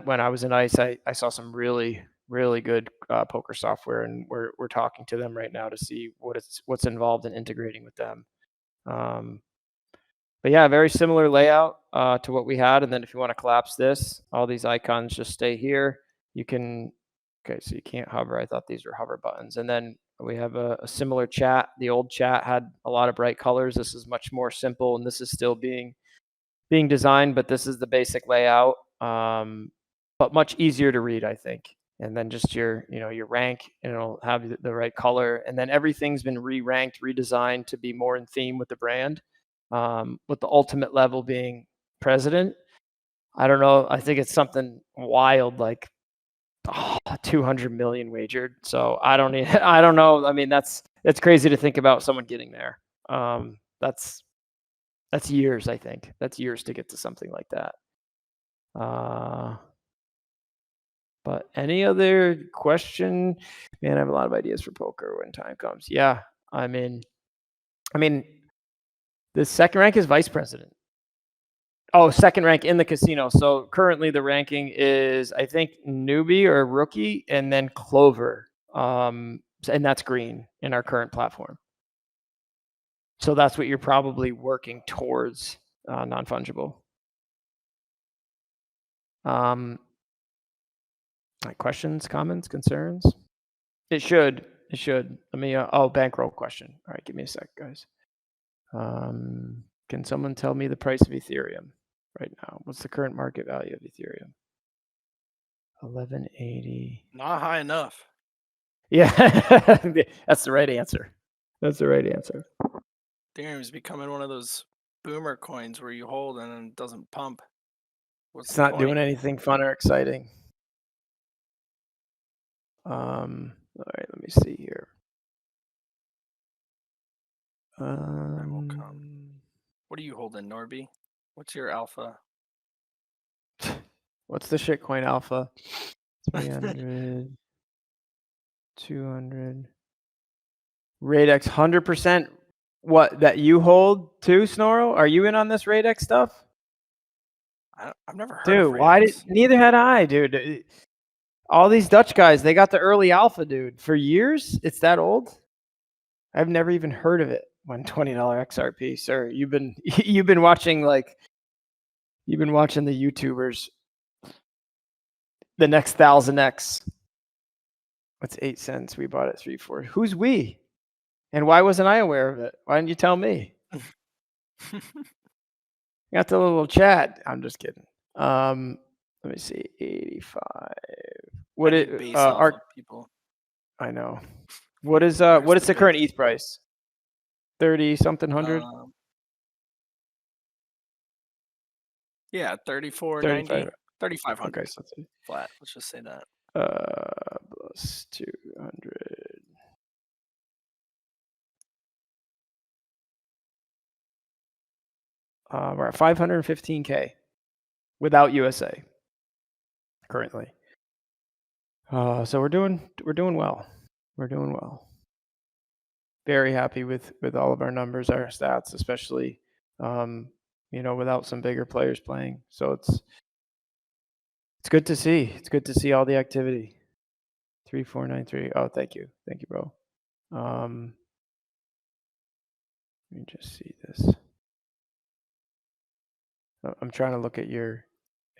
Speaker 1: when I was in ICE, I saw some really, really good poker software, and we're talking to them right now to see what's involved in integrating with them. But yeah, very similar layout to what we had. And then if you want to collapse this, all these icons just stay here. You can, okay, so you can't hover. I thought these were hover buttons. And then we have a similar chat. The old chat had a lot of bright colors. This is much more simple, and this is still being designed, but this is the basic layout, but much easier to read, I think. And then just your rank, and it'll have the right color. And then everything's been re-ranked, redesigned to be more in theme with the brand. With the ultimate level being president. I don't know. I think it's something wild, like 200 million wagered. So I don't know. I mean, it's crazy to think about someone getting there. That's years, I think. That's years to get to something like that. But any other question? Man, I have a lot of ideas for poker when time comes. Yeah, I mean, the second rank is vice president. Oh, second rank in the casino. So currently the ranking is, I think, newbie or rookie, and then Clover. And that's green in our current platform. So that's what you're probably working towards, non-fungible. Questions, comments, concerns? It should. Let me, bankroll question. All right, give me a sec, guys. Can someone tell me the price of Ethereum right now? What's the current market value of Ethereum? 1180.
Speaker 2: Not high enough.
Speaker 1: Yeah, that's the right answer.
Speaker 2: Ethereum is becoming one of those boomer coins where you hold and it doesn't pump.
Speaker 1: It's not doing anything fun or exciting. All right, let me see here.
Speaker 2: What are you holding, Norby? What's your alpha?
Speaker 1: What's the shitcoin alpha? 300, 200. RateX 100%. What, that you hold too, Snorro? Are you in on this Radex stuff?
Speaker 2: I've never heard
Speaker 1: Dude,
Speaker 2: of
Speaker 1: why did
Speaker 2: Radex.
Speaker 1: neither had I, dude. All these Dutch guys, they got the early alpha, dude. For years, it's that old. I've never even heard of it. $120 XRP, sir. You've been watching the YouTubers. The next 1000x. What's 8 cents? We bought it 3-4. Who's we? And why wasn't I aware of it? Why didn't you tell me? Got the little chat. I'm just kidding. Let me see. 85. What
Speaker 2: I
Speaker 1: it
Speaker 2: need base off of people.
Speaker 1: I know. What is the current ETH price? 30 something hundred?
Speaker 2: Yeah, 34.90, 3,500.
Speaker 1: Okay, so let's see.
Speaker 2: Flat. Let's just say that.
Speaker 1: Plus 200. We're at 515K without USA currently. So we're doing well. We're doing well. Very happy with all of our numbers, our stats, especially without some bigger players playing. So it's good to see. It's good to see all the activity. 3493. Oh, thank you, bro. Let me just see this. I'm trying to look at your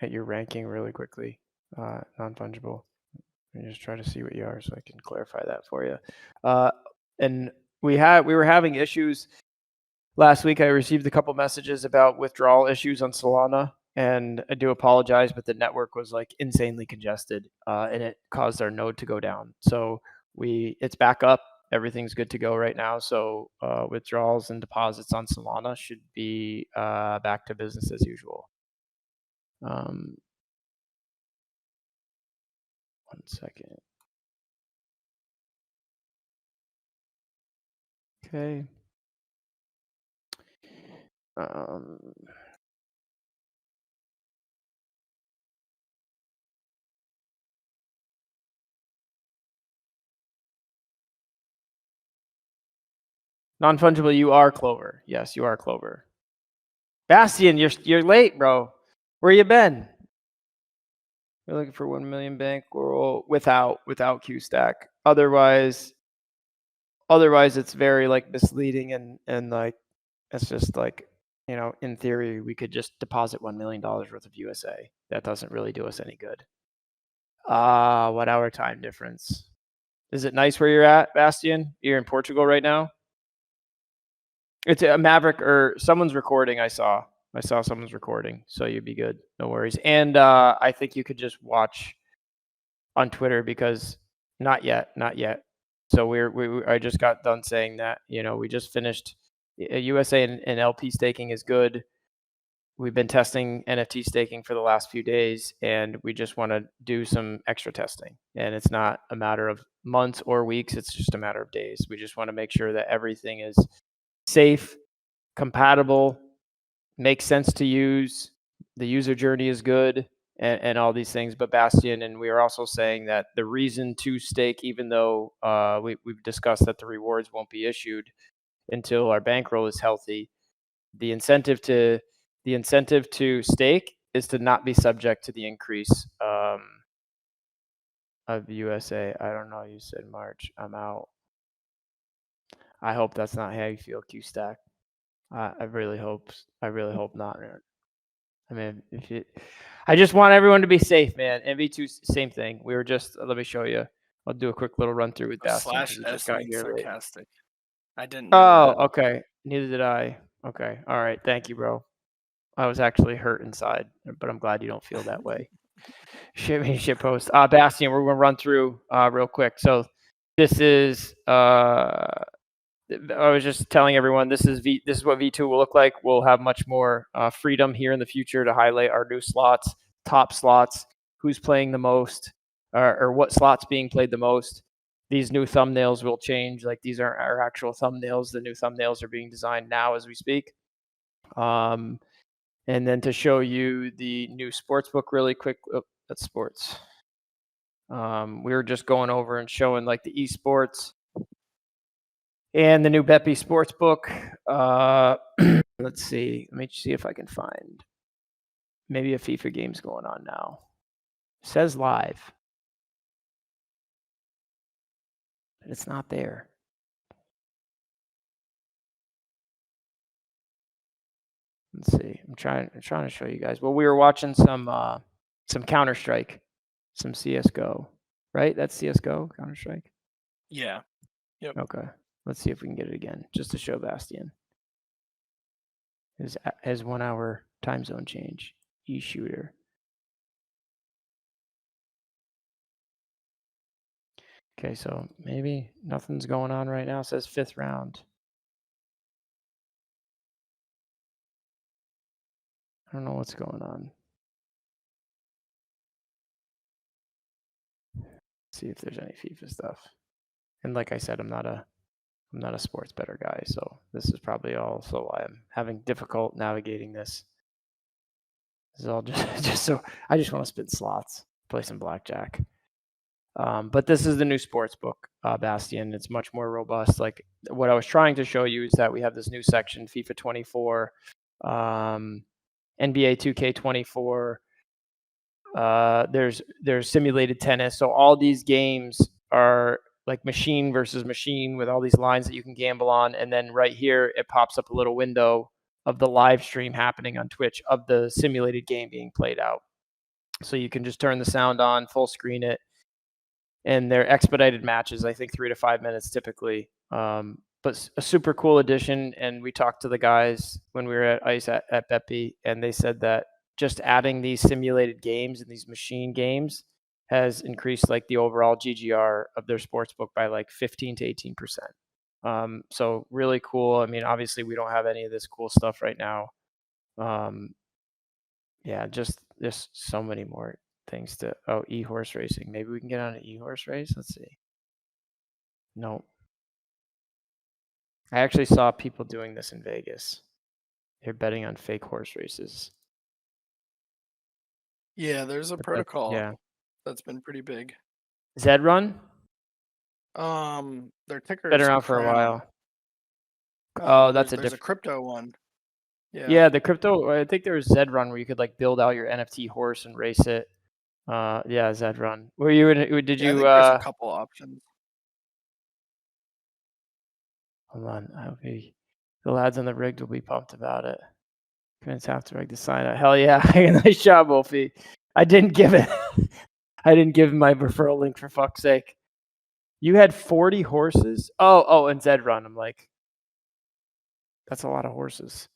Speaker 1: ranking really quickly. Non-fungible. Let me just try to see what you are so I can clarify that for you. And we were having issues last week. I received a couple messages about withdrawal issues on Solana, and I do apologize, but the network was like insanely congested, and it caused our node to go down. So it's back up. Everything's good to go right now. So withdrawals and deposits on Solana should be back to business as usual. 1 second. Okay. Non-fungible, you are Clover. Yes, you are Clover. Bastian, you're late, bro. Where you been? We're looking for 1 million bankroll without Q stack. Otherwise it's very like misleading and like it's just like, in theory we could just deposit $1 million worth of USA. That doesn't really do us any good. What hour time difference? Is it nice where you're at, Bastian? You're in Portugal right now? It's a Maverick or someone's recording. I saw someone's recording, so you'd be good. No worries. And I think you could just watch on Twitter because not yet. So I just got done saying that, we just finished USA and LP staking is good. We've been testing NFT staking for the last few days, and we just want to do some extra testing. And it's not a matter of months or weeks. It's just a matter of days. We just want to make sure that everything is safe, compatible, makes sense to use, the user journey is good, and all these things. But Bastian, and we are also saying that the reason to stake, even though we've discussed that the rewards won't be issued until our bankroll is healthy, the incentive to stake is to not be subject to the increase of USA. I don't know. You said March. I'm out. I hope that's not how you feel, Q Stack. I really hope not. I mean, I just want everyone to be safe, man. MV2, same thing. We were just, let me show you. I'll do a quick little run through with Bastian because he just got here late.
Speaker 2: Sarcastic. I didn't know that.
Speaker 1: Okay. Neither did I. Okay. All right. Thank you, bro. I was actually hurt inside, but I'm glad you don't feel that way. Shit post. Bastian, we're going to run through real quick. So this is, I was just telling everyone this is what V2 will look like. We'll have much more freedom here in the future to highlight our new slots, top slots, who's playing the most, or what slots being played the most. These new thumbnails will change. Like these aren't our actual thumbnails. The new thumbnails are being designed now as we speak. And then to show you the new sportsbook really quick. Oh, that's sports. We were just going over and showing like the esports. And the new Beppy Sportsbook. Let's see. Let me see if I can find maybe a FIFA game's going on now. It says live. But it's not there. Let's see. I'm trying to show you guys. Well, we were watching some Counter-Strike, some CS:GO, right? That's CS:GO, Counter-Strike.
Speaker 2: Yeah. Yep.
Speaker 1: Okay. Let's see if we can get it again, just to show Bastian. His 1 hour time zone change. E-shooter. Okay, so maybe nothing's going on right now. It says 5th round. I don't know what's going on. See if there's any FIFA stuff. And like I said, I'm not a sports bettor guy, so this is probably also why I'm having difficult navigating this. This is all just so I just want to spin slots, play some blackjack. But this is the new sports book, Bastian. It's much more robust. Like what I was trying to show you is that we have this new section, FIFA 24, NBA 2K24. There's simulated tennis. So all these games are like machine versus machine with all these lines that you can gamble on. And then right here, it pops up a little window of the live stream happening on Twitch of the simulated game being played out. So you can just turn the sound on, full screen it. And they're expedited matches, I think 3 to 5 minutes typically. But a super cool addition. And we talked to the guys when we were at ICE at Beppy, and they said that just adding these simulated games and these machine games has increased like the overall GGR of their sports book by like 15 to 18%. So really cool. I mean, obviously we don't have any of this cool stuff right now. Yeah, just there's so many more things to e-horse racing. Maybe we can get on an e-horse race. Let's see. No. I actually saw people doing this in Vegas. They're betting on fake horse races.
Speaker 2: Yeah, there's a
Speaker 1: But
Speaker 2: protocol that's been pretty big.
Speaker 1: Zed Run?
Speaker 2: Their ticker
Speaker 1: Been
Speaker 2: is
Speaker 1: around for a
Speaker 2: Crown.
Speaker 1: while.
Speaker 2: Oh,
Speaker 1: That's
Speaker 2: there's a crypto one.
Speaker 1: Yeah, the crypto. I think there was Zed Run where you could like build out your NFT horse and race it. Yeah, Zed Run. Were you in? Did you?
Speaker 2: I think there's a couple options.
Speaker 1: Hold on. I hope the lads on the rig will be pumped about it. Couldn't have to rig the sign up. Hell yeah! Nice job, Wolfie. I didn't give it. I didn't give him my referral link for fuck's sake. You had 40 horses. Oh, and Zed Run. I'm like, that's a lot of horses.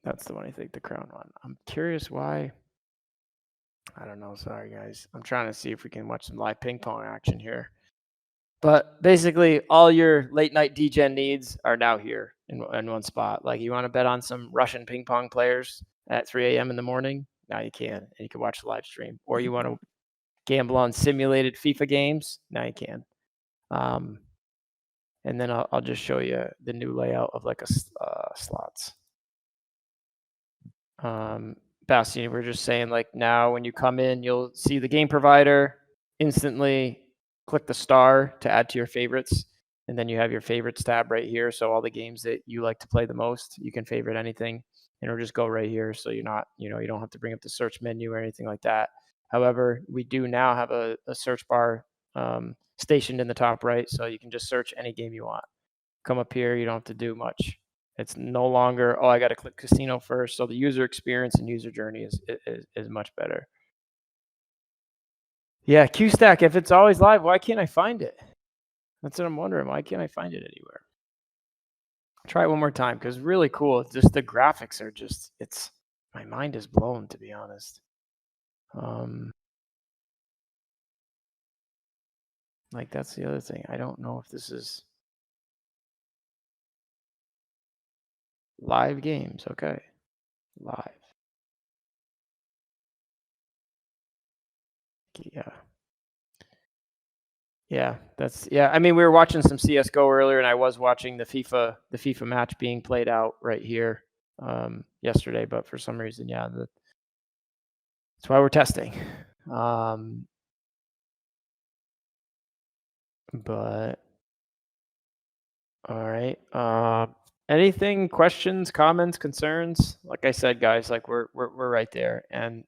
Speaker 1: That's the one I think, the Crown one. I'm curious why. I don't know. Sorry, guys. I'm trying to see if we can watch some live ping pong action here. But basically, all your late night DGen needs are now here in one spot. Like, you want to bet on some Russian ping pong players at 3 a.m. in the morning? Now you can, and you can watch the live stream. Or you want to gamble on simulated FIFA games? Now you can. And then I'll just show you the new layout of like slots. Bastian, we're just saying like now when you come in, you'll see the game provider, instantly click the star to add to your favorites. And then you have your favorites tab right here. So all the games that you like to play the most, you can favorite anything and it'll just go right here. So you're not, you don't have to bring up the search menu or anything like that. However, we do now have a search bar stationed in the top right. So you can just search any game you want. Come up here, you don't have to do much. It's no longer, I got to click casino first. So the user experience and user journey is much better. Yeah, Q-Stack, if it's always live, why can't I find it? That's what I'm wondering. Why can't I find it anywhere? Try it one more time because it's really cool. It's just the graphics are just, my mind is blown, to be honest. Like, that's the other thing. I don't know if this is live games. Okay. Live. Yeah. I mean, we were watching some CS:GO earlier, and I was watching the FIFA match being played out right here yesterday. But for some reason, that's why we're testing. But All right. Anything, questions, comments, concerns? Like I said, guys, like we're right there, and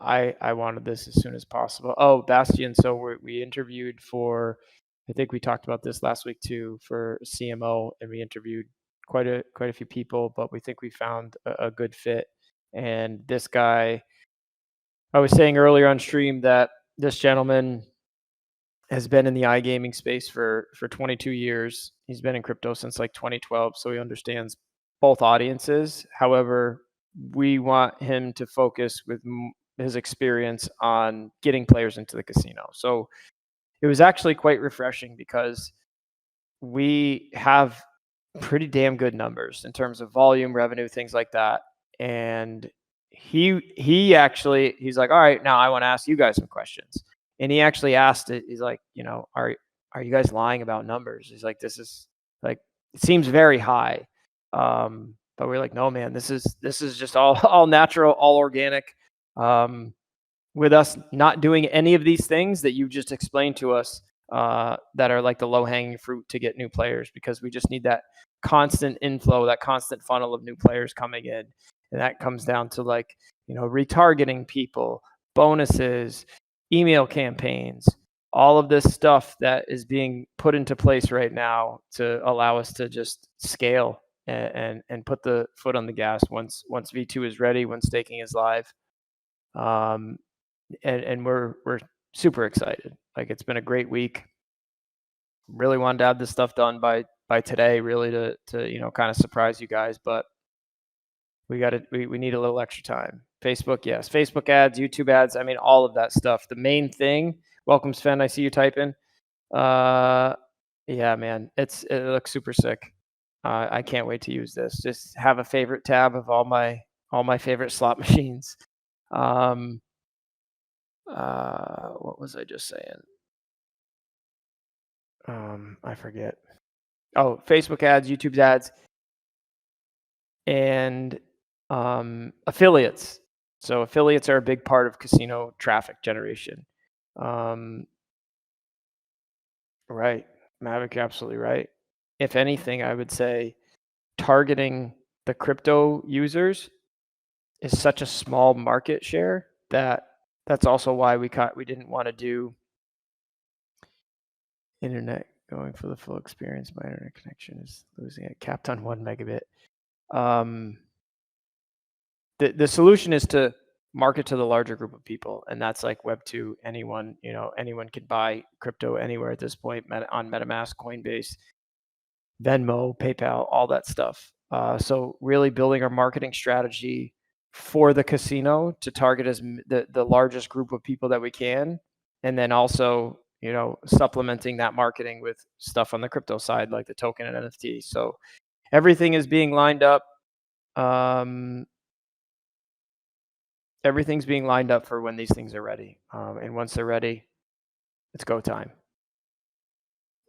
Speaker 1: I wanted this as soon as possible. Oh, Bastian. So we interviewed for, I think we talked about this last week too, for CMO, and we interviewed quite a few people, but we think we found a good fit. And this guy, I was saying earlier on stream that this gentleman has been in the iGaming space for 22 years. He's been in crypto since like 2012, so he understands both audiences. However, we want him to focus with his experience on getting players into the casino. So it was actually quite refreshing because we have pretty damn good numbers in terms of volume, revenue, things like that. And he's like, all right, now I want to ask you guys some questions. And he actually asked it. He's like, are you guys lying about numbers? He's like, this is like, it seems very high. But we're like, no, man, this is just all natural, all organic. With us not doing any of these things that you just explained to us, that are like the low hanging fruit to get new players, because we just need that constant inflow, that constant funnel of new players coming in. And that comes down to like, retargeting people, bonuses, email campaigns, all of this stuff that is being put into place right now to allow us to just scale and put the foot on the gas once V2 is ready, when staking is live. And we're super excited. Like, it's been a great week. Really wanted to have this stuff done by today, really to kind of surprise you guys, but we need a little extra time. Facebook, yes. Facebook ads, YouTube ads. I mean, all of that stuff. The main thing. Welcome, Sven. I see you typing. Yeah, man. It looks super sick. I can't wait to use this. Just have a favorite tab of all my favorite slot machines. What was I just saying? I forget. Oh, Facebook ads, YouTube ads, and affiliates. So affiliates are a big part of casino traffic generation. Right. Mavic, you're absolutely right. If anything, I would say targeting the crypto users is such a small market share that that's also why we didn't want to do internet going for the full experience. My internet connection is losing it, capped on 1 megabit. The solution is to market to the larger group of people, and that's like Web2. Anyone can buy crypto anywhere at this point, on MetaMask, Coinbase, Venmo, PayPal, all that stuff. So really building our marketing strategy for the casino to target as the largest group of people that we can, and then also supplementing that marketing with stuff on the crypto side, like the token and NFT. So everything is being lined up. Everything's being lined up for when these things are ready. And once they're ready, it's go time.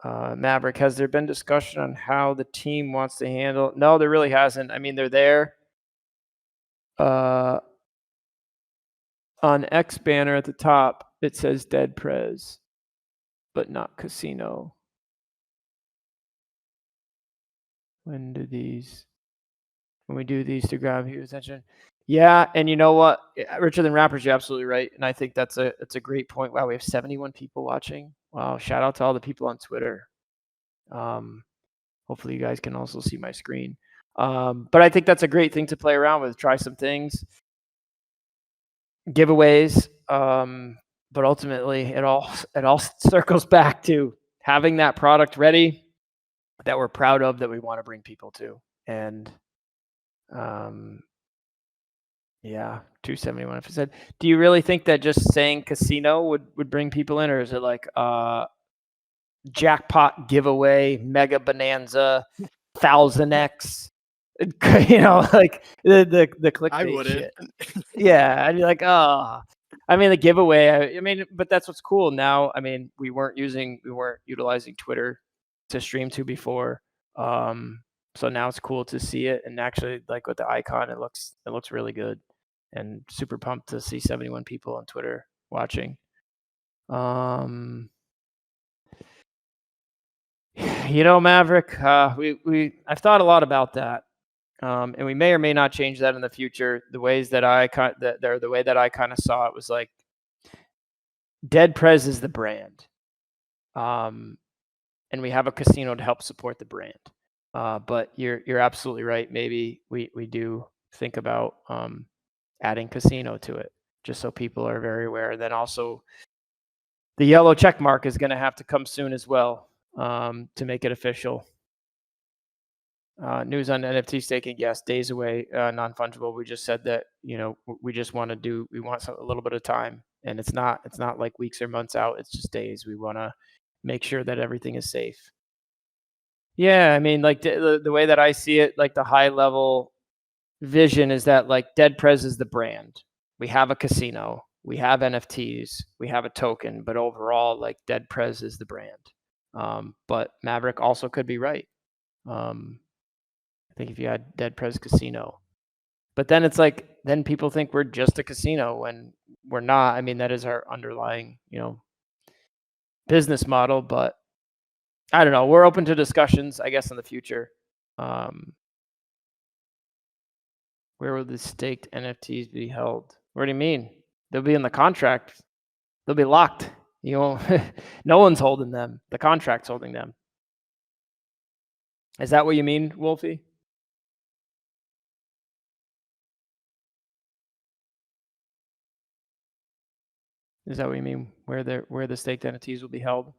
Speaker 1: Maverick, has there been discussion on how the team wants to handle? No, there really hasn't. I mean, they're there. On X banner at the top, it says DEDPRZ, but not casino. When we do these to grab your attention? Yeah, and you know what, Richer Than Rappers, you're absolutely right, and I think that's a great point. Wow, we have 71 people watching. Wow, shout out to all the people on Twitter. Hopefully you guys can also see my screen. But I think that's a great thing to play around with. Try some things, giveaways, but ultimately it all circles back to having that product ready that we're proud of, that we want to bring people to. And yeah, 271. If it said, do you really think that just saying casino would bring people in, or is it like jackpot giveaway, mega bonanza, 1000x? Like the clickbait
Speaker 2: I wouldn't.
Speaker 1: shit. Yeah, I'd be like, oh. I mean, the giveaway. I mean, but that's what's cool now. I mean, we weren't utilizing Twitter to stream to before. So now it's cool to see it, and actually, like with the icon, it looks really good, and super pumped to see 71 people on Twitter watching. Maverick, I've thought a lot about that. And we may or may not change that in the future. The way that I kind of saw it was like DEDPRZ is the brand. And we have a casino to help support the brand. But you're absolutely right. Maybe we do think about adding casino to it, just so people are very aware. And then also the yellow check mark is going to have to come soon as well to make it official. News on NFT staking, yes, days away, non-fungible. We just said that, we just want a little bit of time, and it's not like weeks or months out. It's just days. We want to make sure that everything is safe. Yeah, I mean, like the way that I see it, like the high level vision is that like DEDPRZ is the brand. We have a casino, we have NFTs, we have a token, but overall, like DEDPRZ is the brand. But Maverick also could be right. I think if you had DEDPRZ Casino, but then it's like, then people think we're just a casino when we're not. I mean, that is our underlying, business model, but I don't know. We're open to discussions, I guess, in the future. Where will the staked NFTs be held? What do you mean? They'll be in the contract. They'll be locked. No one's holding them. The contract's holding them. Is that what you mean, Wolfie? Is that what you mean? Where the staked NFTs will be held?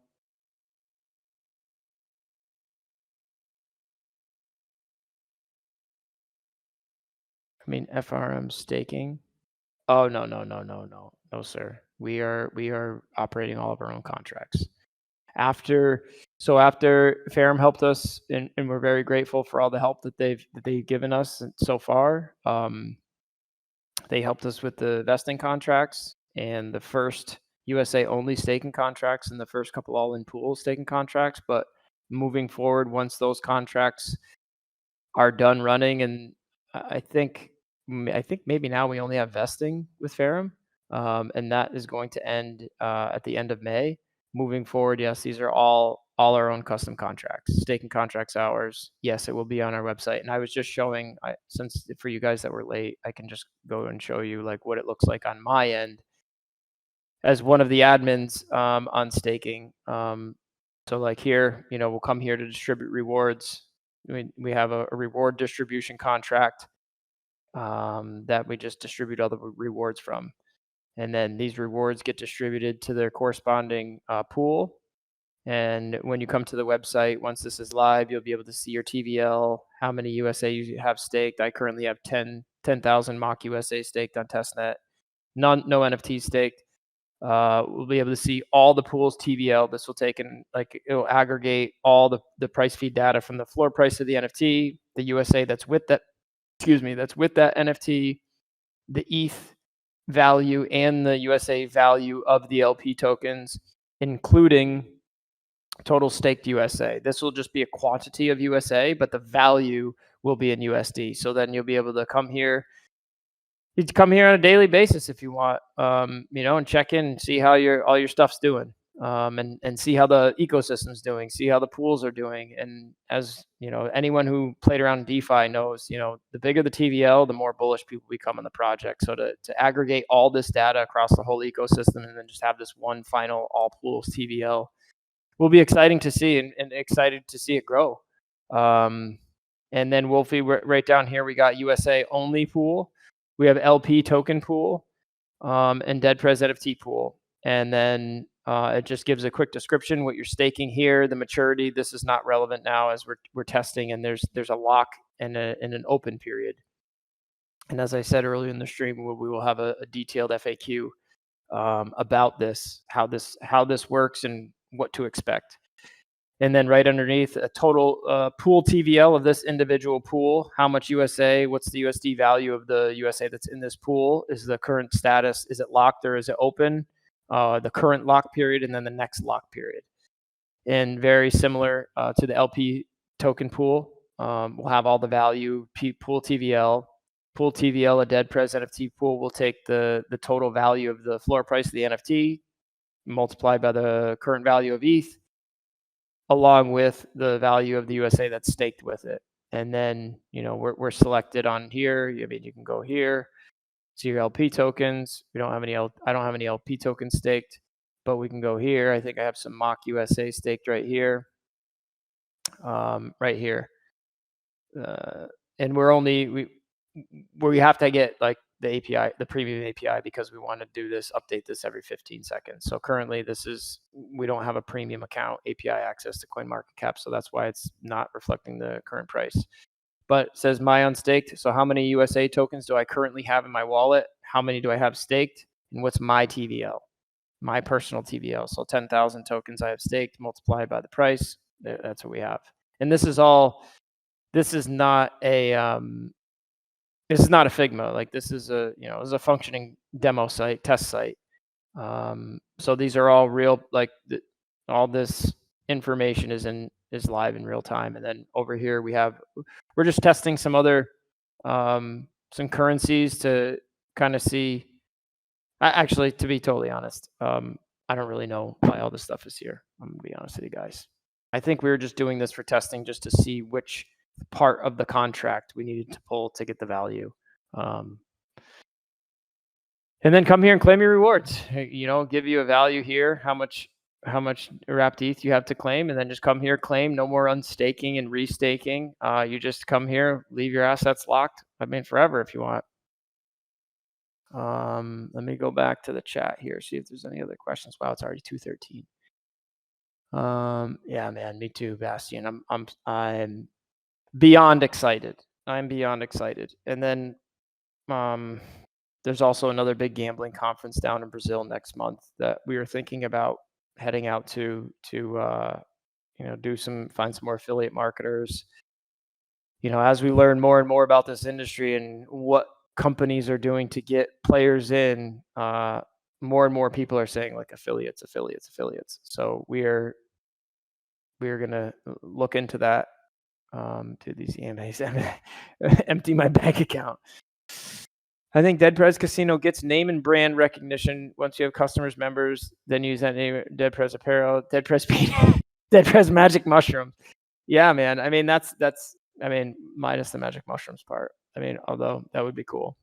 Speaker 1: I mean, FRM staking. Oh, no, sir. We are operating all of our own contracts. After Ferrum helped us, and we're very grateful for all the help that they've given us so far. They helped us with the vesting contracts and the first USA only staking contracts and the first couple all-in pool staking contracts. But moving forward, once those contracts are done running, and I think maybe now we only have vesting with Ferrum, and that is going to end at the end of May. Moving forward, yes, these are all our own custom contracts, staking contracts ours. Yes, it will be on our website. And I was just showing, since for you guys that were late, I can just go and show you like what it looks like on my end as one of the admins on staking. So like here, we'll come here to distribute rewards. We have a reward distribution contract that we just distribute all the rewards from. And then these rewards get distributed to their corresponding pool. And when you come to the website, once this is live, you'll be able to see your TVL, how many USA you have staked. I currently have 10,000 mock USA staked on testnet. No NFTs staked. We'll be able to see all the pools TVL. This will take and it'll aggregate all the price feed data from the floor price of the NFT, the USA that's with that NFT, the ETH value, and the USA value of the LP tokens, including total staked USA. This will just be a quantity of USA, but the value will be in USD. So then you'll be able to come here. You can come here on a daily basis if you want, and check in and see how all your stuff's doing, and see how the ecosystem's doing, see how the pools are doing. And as anyone who played around in DeFi knows, the bigger the TVL, the more bullish people become on the project. So to aggregate all this data across the whole ecosystem and then just have this one final all pools TVL will be exciting to see, and excited to see it grow. And then Wolfie, right down here, we got USA only pool. We have LP token pool, and DEDPRZ NFT pool. And then it just gives a quick description, what you're staking here, the maturity. This is not relevant now as we're testing, and there's a lock and an open period. And as I said earlier in the stream, we will have a detailed FAQ about this, how this works and what to expect. And then right underneath, a total pool TVL of this individual pool. How much USA? What's the USD value of the USA that's in this pool? Is the current status? Is it locked or is it open? The current lock period, and then the next lock period. And very similar to the LP token pool, we'll have all the value. Pool TVL, a DEDPRZ NFT pool will take the total value of the floor price of the NFT multiplied by the current value of ETH. along with the value of the USA that's staked with it. And then, we're selected on here. I mean, you can go here, see your LP tokens. I don't have any LP tokens staked, but we can go here. I think I have some mock USA staked right here. Right here. And we have to get like the API, the premium API, because we want to update this every 15 seconds. So currently we don't have a premium account API access to CoinMarketCap. So that's why it's not reflecting the current price. But it says my unstaked. So how many USA tokens do I currently have in my wallet? How many do I have staked? And what's my TVL? My personal TVL. So 10,000 tokens I have staked multiplied by the price. That's what we have. And this is not a Figma. Like this is a functioning demo site, test site. So these are all real, like all this information is live in real time. And then over here we're just testing some other, some currencies to kind of see. Actually, to be totally honest, I don't really know why all this stuff is here. I'm gonna be honest with you guys. I think we were just doing this for testing, just to see which part of the contract we needed to pull to get the value. And then come here and claim your rewards. Give you a value here, how much wrapped ETH you have to claim, and then just come here, claim. No more unstaking and restaking. You just come here, leave your assets locked. I mean, forever if you want. Let me go back to the chat here, see if there's any other questions. Wow, it's already 2:13. Yeah, man, me too, Bastian. I'm beyond excited. I'm beyond excited. And then there's also another big gambling conference down in Brazil next month that we are thinking about heading out to find some more affiliate marketers. As we learn more and more about this industry and what companies are doing to get players in, more and more people are saying like affiliates. So we're gonna look into that. To these EMAs, empty my bank account. I think DEDPRZ Casino gets name and brand recognition once you have customers, members, then use that name, DEDPRZ apparel, DEDPRZ DEDPRZ magic mushrooms. Yeah, man. I mean, that's minus the magic mushrooms part. I mean, although that would be cool.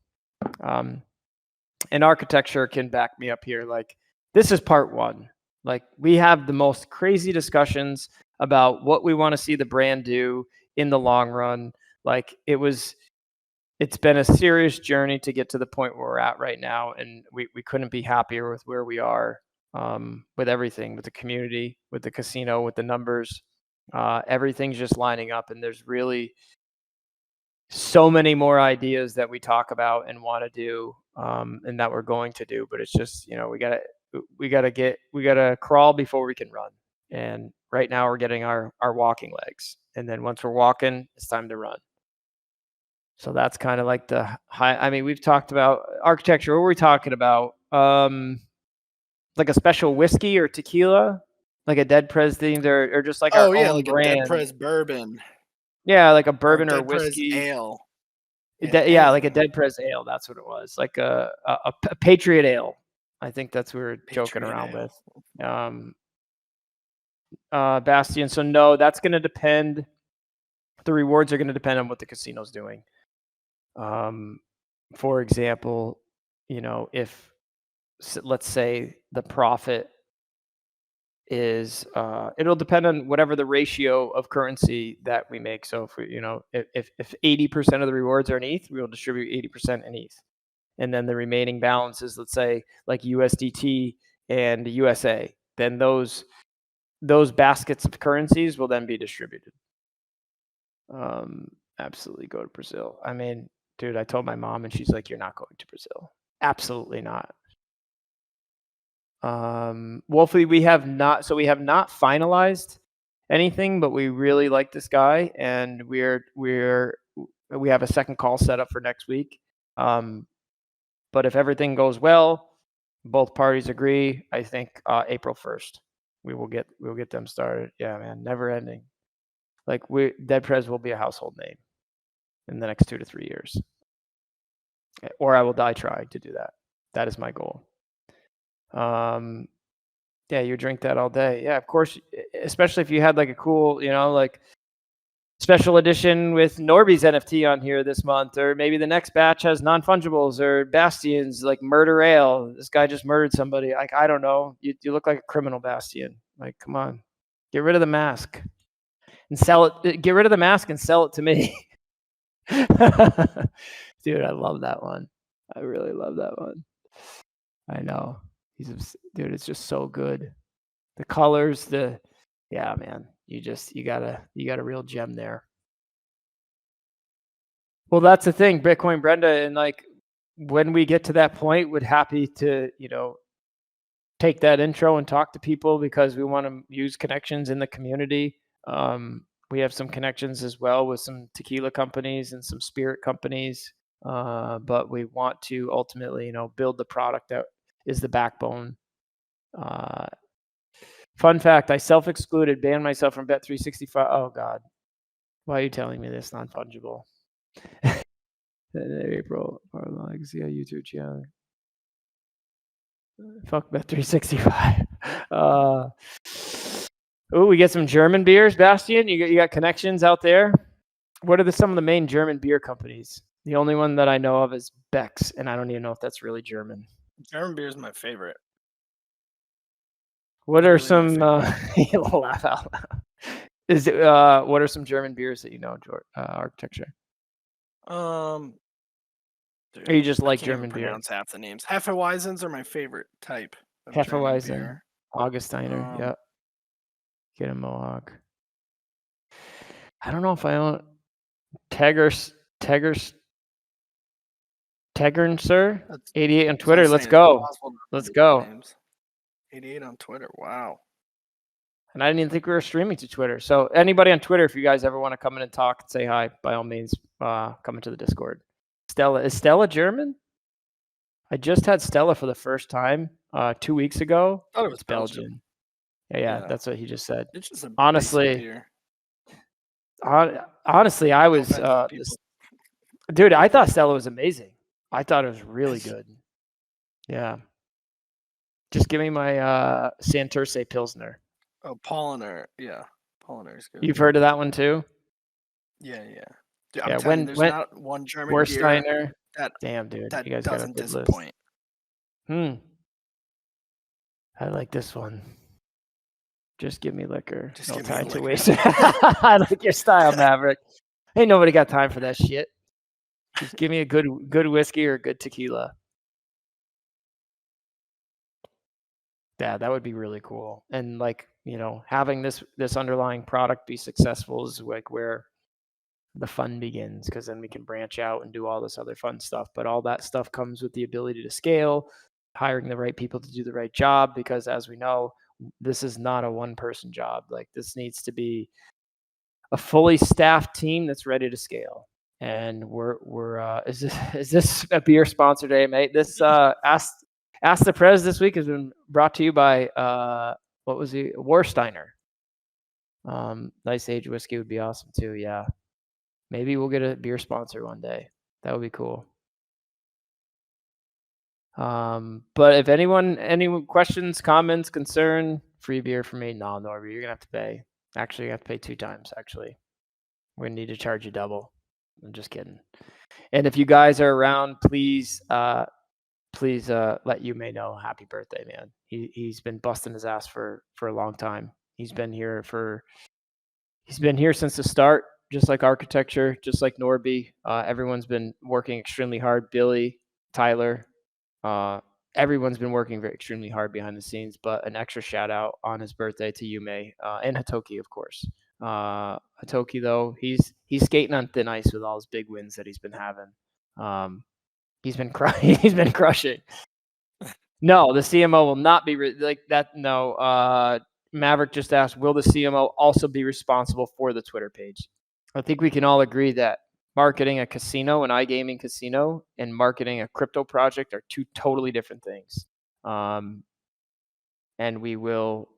Speaker 1: And architecture can back me up here. Like, this is part one. Like, we have the most crazy discussions about what we want to see the brand do in the long run. Like, it's been a serious journey to get to the point where we're at right now, and we couldn't be happier with where we are, with everything, with the community, with the casino, with the numbers. Everything's just lining up, and there's really so many more ideas that we talk about and want to do, and that we're going to do. But it's just, we gotta crawl before we can run. And right now we're getting our walking legs, and then once we're walking, it's time to run. So that's kind of like the high. I mean, we've talked about architecture. What were we talking about? Like a special whiskey or tequila, like a DEDPRZ theme, or just like our own
Speaker 2: like
Speaker 1: brand.
Speaker 2: a DEDPRZ bourbon.
Speaker 1: Yeah, like a bourbon or
Speaker 2: DEDPRZ
Speaker 1: whiskey.
Speaker 2: Ale.
Speaker 1: Yeah, like a DEDPRZ ale. That's what it was. Like a Patriot Ale. I think that's what we were joking around with. Bastian. So no, that's going to depend. The rewards are going to depend on what the casino's doing. For example, if let's say the profit is, it'll depend on whatever the ratio of currency that we make. So if we, if 80% of the rewards are in ETH, we will distribute 80% in ETH. And then the remaining balances, let's say like USDT and USA, then those baskets of currencies will then be distributed. Absolutely go to Brazil. I mean, dude, I told my mom and she's like, you're not going to Brazil. Absolutely not. Wolfie, we have not finalized anything, but we really like this guy, and we have a second call set up for next week. But if everything goes well, both parties agree, I think April 1st we'll get them started. Yeah, man, never ending. Like, DEDPRZ will be a household name in the next 2 to 3 years, or I will die trying to do that. That is my goal. Yeah, you drink that all day. Yeah, of course. especially if you had like a cool, like special edition with Norby's NFT on here this month, or maybe the next batch has non-fungibles or Bastions, like Murder Ale. This guy just murdered somebody. Like, I don't know. You look like a criminal, Bastion. Like, come on. Get rid of the mask and sell it. Get rid of the mask and sell it to me. Dude, I love that one. I really love that one. I know. Dude, it's just so good. The colors, yeah, man. You got a real gem there. Well, that's the thing, Bitcoin Brenda, and like when we get to that point, we're happy to, take that intro and talk to people because we want to use connections in the community. We have some connections as well with some tequila companies and some spirit companies, but we want to ultimately, build the product that is the backbone. Fun fact, I self-excluded, banned myself from Bet365. Oh, God. Why are you telling me this? Non-fungible. April, Legacy YouTube channel. Fuck Bet365. We get some German beers, Bastian. You got connections out there. What are some of the main German beer companies? The only one that I know of is Beck's, and I don't even know if that's really German.
Speaker 2: German beer is my favorite.
Speaker 1: What are some? You'll laugh out loud. What are some German beers that you know, Architecture?
Speaker 2: Dude,
Speaker 1: or you just
Speaker 2: I
Speaker 1: like
Speaker 2: can't even
Speaker 1: German beer?
Speaker 2: pronounce half the names. Hefeweizens are my favorite type of German
Speaker 1: Hefeweizen,
Speaker 2: beer.
Speaker 1: Augustiner, yep. Get a Mohawk. I don't know if I own Teggernser. 88 on Twitter. Let's go. Let's go.
Speaker 2: 88 on Twitter. Wow.
Speaker 1: And I didn't even think we were streaming to Twitter. So anybody on Twitter, if you guys ever want to come in and talk and say hi, by all means, come into the Discord. Stella. Is Stella German? I just had Stella for the first time 2 weeks ago.
Speaker 2: I thought it was
Speaker 1: It's Belgian. Yeah, that's what he just said.
Speaker 2: It's just a
Speaker 1: honestly,
Speaker 2: beer.
Speaker 1: Honestly, I was dude, I thought Stella was amazing. I thought it was really good. Yeah. Just give me my Santurce Pilsner.
Speaker 2: Oh, Polliner. Yeah. Polliner is good.
Speaker 1: You've heard of that one too?
Speaker 2: Yeah. Dude, I'm telling you, there's not one German beer
Speaker 1: damn, dude,
Speaker 2: that
Speaker 1: you guys
Speaker 2: doesn't
Speaker 1: got a good
Speaker 2: disappoint.
Speaker 1: List. I like this one. Just give me liquor. No time to waste. I like your style, Maverick. Ain't nobody got time for that shit. Just give me a good whiskey or a good tequila. Yeah, that would be really cool. And like, having this underlying product be successful is like where the fun begins, because then we can branch out and do all this other fun stuff. But all that stuff comes with the ability to scale, hiring the right people to do the right job, because as we know, this is not a one-person job. Like, this needs to be a fully staffed team that's ready to scale. And we're is this a beer sponsor today, mate? This AskThePRZ this week has been brought to you by what was he? Warsteiner. Nice aged whiskey would be awesome too. Yeah, maybe we'll get a beer sponsor one day. That would be cool. But if any questions, comments, concern, free beer for me. No, Norby, you're gonna have to pay. Actually, you have to pay 2 times. Actually, we're gonna need to charge you double. I'm just kidding. And if you guys are around, please let Yume know happy birthday, man. He's been busting his ass for a long time. He's been here since the start, just like Architecture, just like Norby. Everyone's been working extremely hard. Billy, Tyler, everyone's been working extremely hard behind the scenes. But an extra shout out on his birthday to Yume and Hatoki, of course. Hatoki, though, he's skating on thin ice with all his big wins that he's been having. He's been crushing. No, the CMO will not be like that. No, Maverick just asked, will the CMO also be responsible for the Twitter page? I think we can all agree that marketing a casino, an iGaming casino, and marketing a crypto project are 2 totally different things. And we will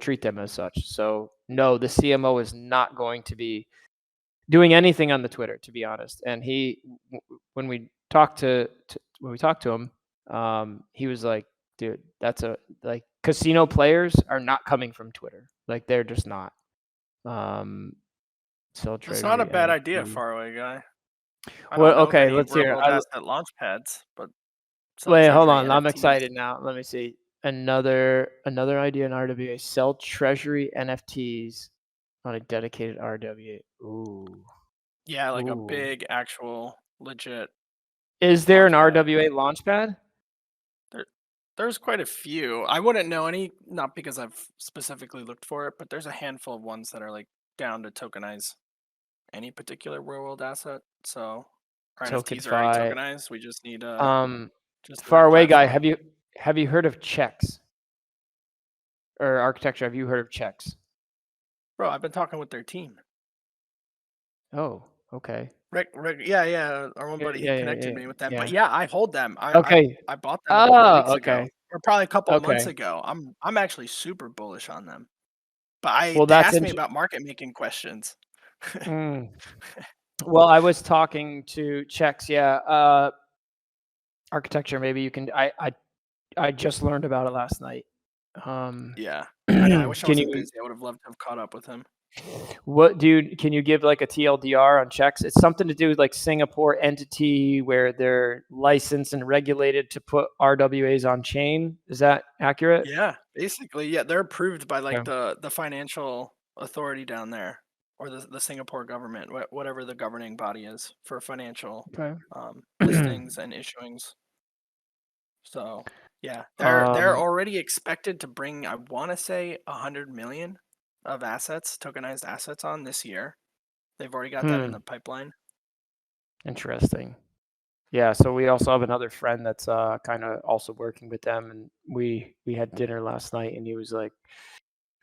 Speaker 1: treat them as such. So no, the CMO is not going to be doing anything on the Twitter, to be honest. And when we talked to him, he was like, dude, that's casino players are not coming from Twitter. Like they're just not. Sell
Speaker 2: That's not a
Speaker 1: treasury
Speaker 2: bad idea,
Speaker 1: NFT.
Speaker 2: faraway guy. I
Speaker 1: Well,
Speaker 2: don't know of
Speaker 1: okay,
Speaker 2: any
Speaker 1: let's
Speaker 2: real
Speaker 1: hear.
Speaker 2: world asset launch pads, but sell
Speaker 1: Wait, hold
Speaker 2: treasury
Speaker 1: on. I'm
Speaker 2: NFTs.
Speaker 1: excited now. Let me see. Another idea in RWA. Sell treasury NFTs on a dedicated RWA. Ooh.
Speaker 2: Yeah, like a
Speaker 1: Ooh.
Speaker 2: big, actual, legit.
Speaker 1: Is there an
Speaker 2: launchpad.
Speaker 1: RWA launchpad?
Speaker 2: There's quite a few. I wouldn't know any, not because I've specifically looked for it, but there's a handful of ones that are like down to tokenize any particular real world asset. So our NFTs are already
Speaker 1: TokenFi.
Speaker 2: tokenized. We just need just the
Speaker 1: Far
Speaker 2: right
Speaker 1: away guy.
Speaker 2: platform.
Speaker 1: Have you heard of checks or architecture? Have you heard of checks?
Speaker 2: Bro, I've been talking with their team.
Speaker 1: Oh, okay.
Speaker 2: Yeah. Our one buddy, he connected me with them.
Speaker 1: Yeah.
Speaker 2: But yeah, I hold them.
Speaker 1: Okay.
Speaker 2: I bought them a couple weeks ago,
Speaker 1: Okay.
Speaker 2: or probably a couple of months
Speaker 1: Okay.
Speaker 2: ago. I'm actually super bullish on them. But
Speaker 1: Well,
Speaker 2: they
Speaker 1: that's
Speaker 2: asked me about market making questions.
Speaker 1: Well, I was talking to checks. Yeah. Architecture. Maybe you can. I just learned about it last night.
Speaker 2: Yeah, I know. I wish I
Speaker 1: Can
Speaker 2: wasn't
Speaker 1: you?
Speaker 2: busy. I would have loved to have caught up with him.
Speaker 1: What, dude? Can you give like a TLDR on checks? It's something to do with like Singapore entity where they're licensed and regulated to put RWAs on chain. Is that accurate?
Speaker 2: Yeah, basically, yeah, they're approved by like
Speaker 1: Okay.
Speaker 2: the financial authority down there, or the Singapore government, whatever the governing body is for financial
Speaker 1: Okay.
Speaker 2: listings and issuings. So yeah, they're already expected to bring, I want to say, 100 million of assets, tokenized assets on this year. They've already got that in the pipeline.
Speaker 1: Interesting. Yeah, so we also have another friend that's kind of also working with them, and we had dinner last night, and he was like,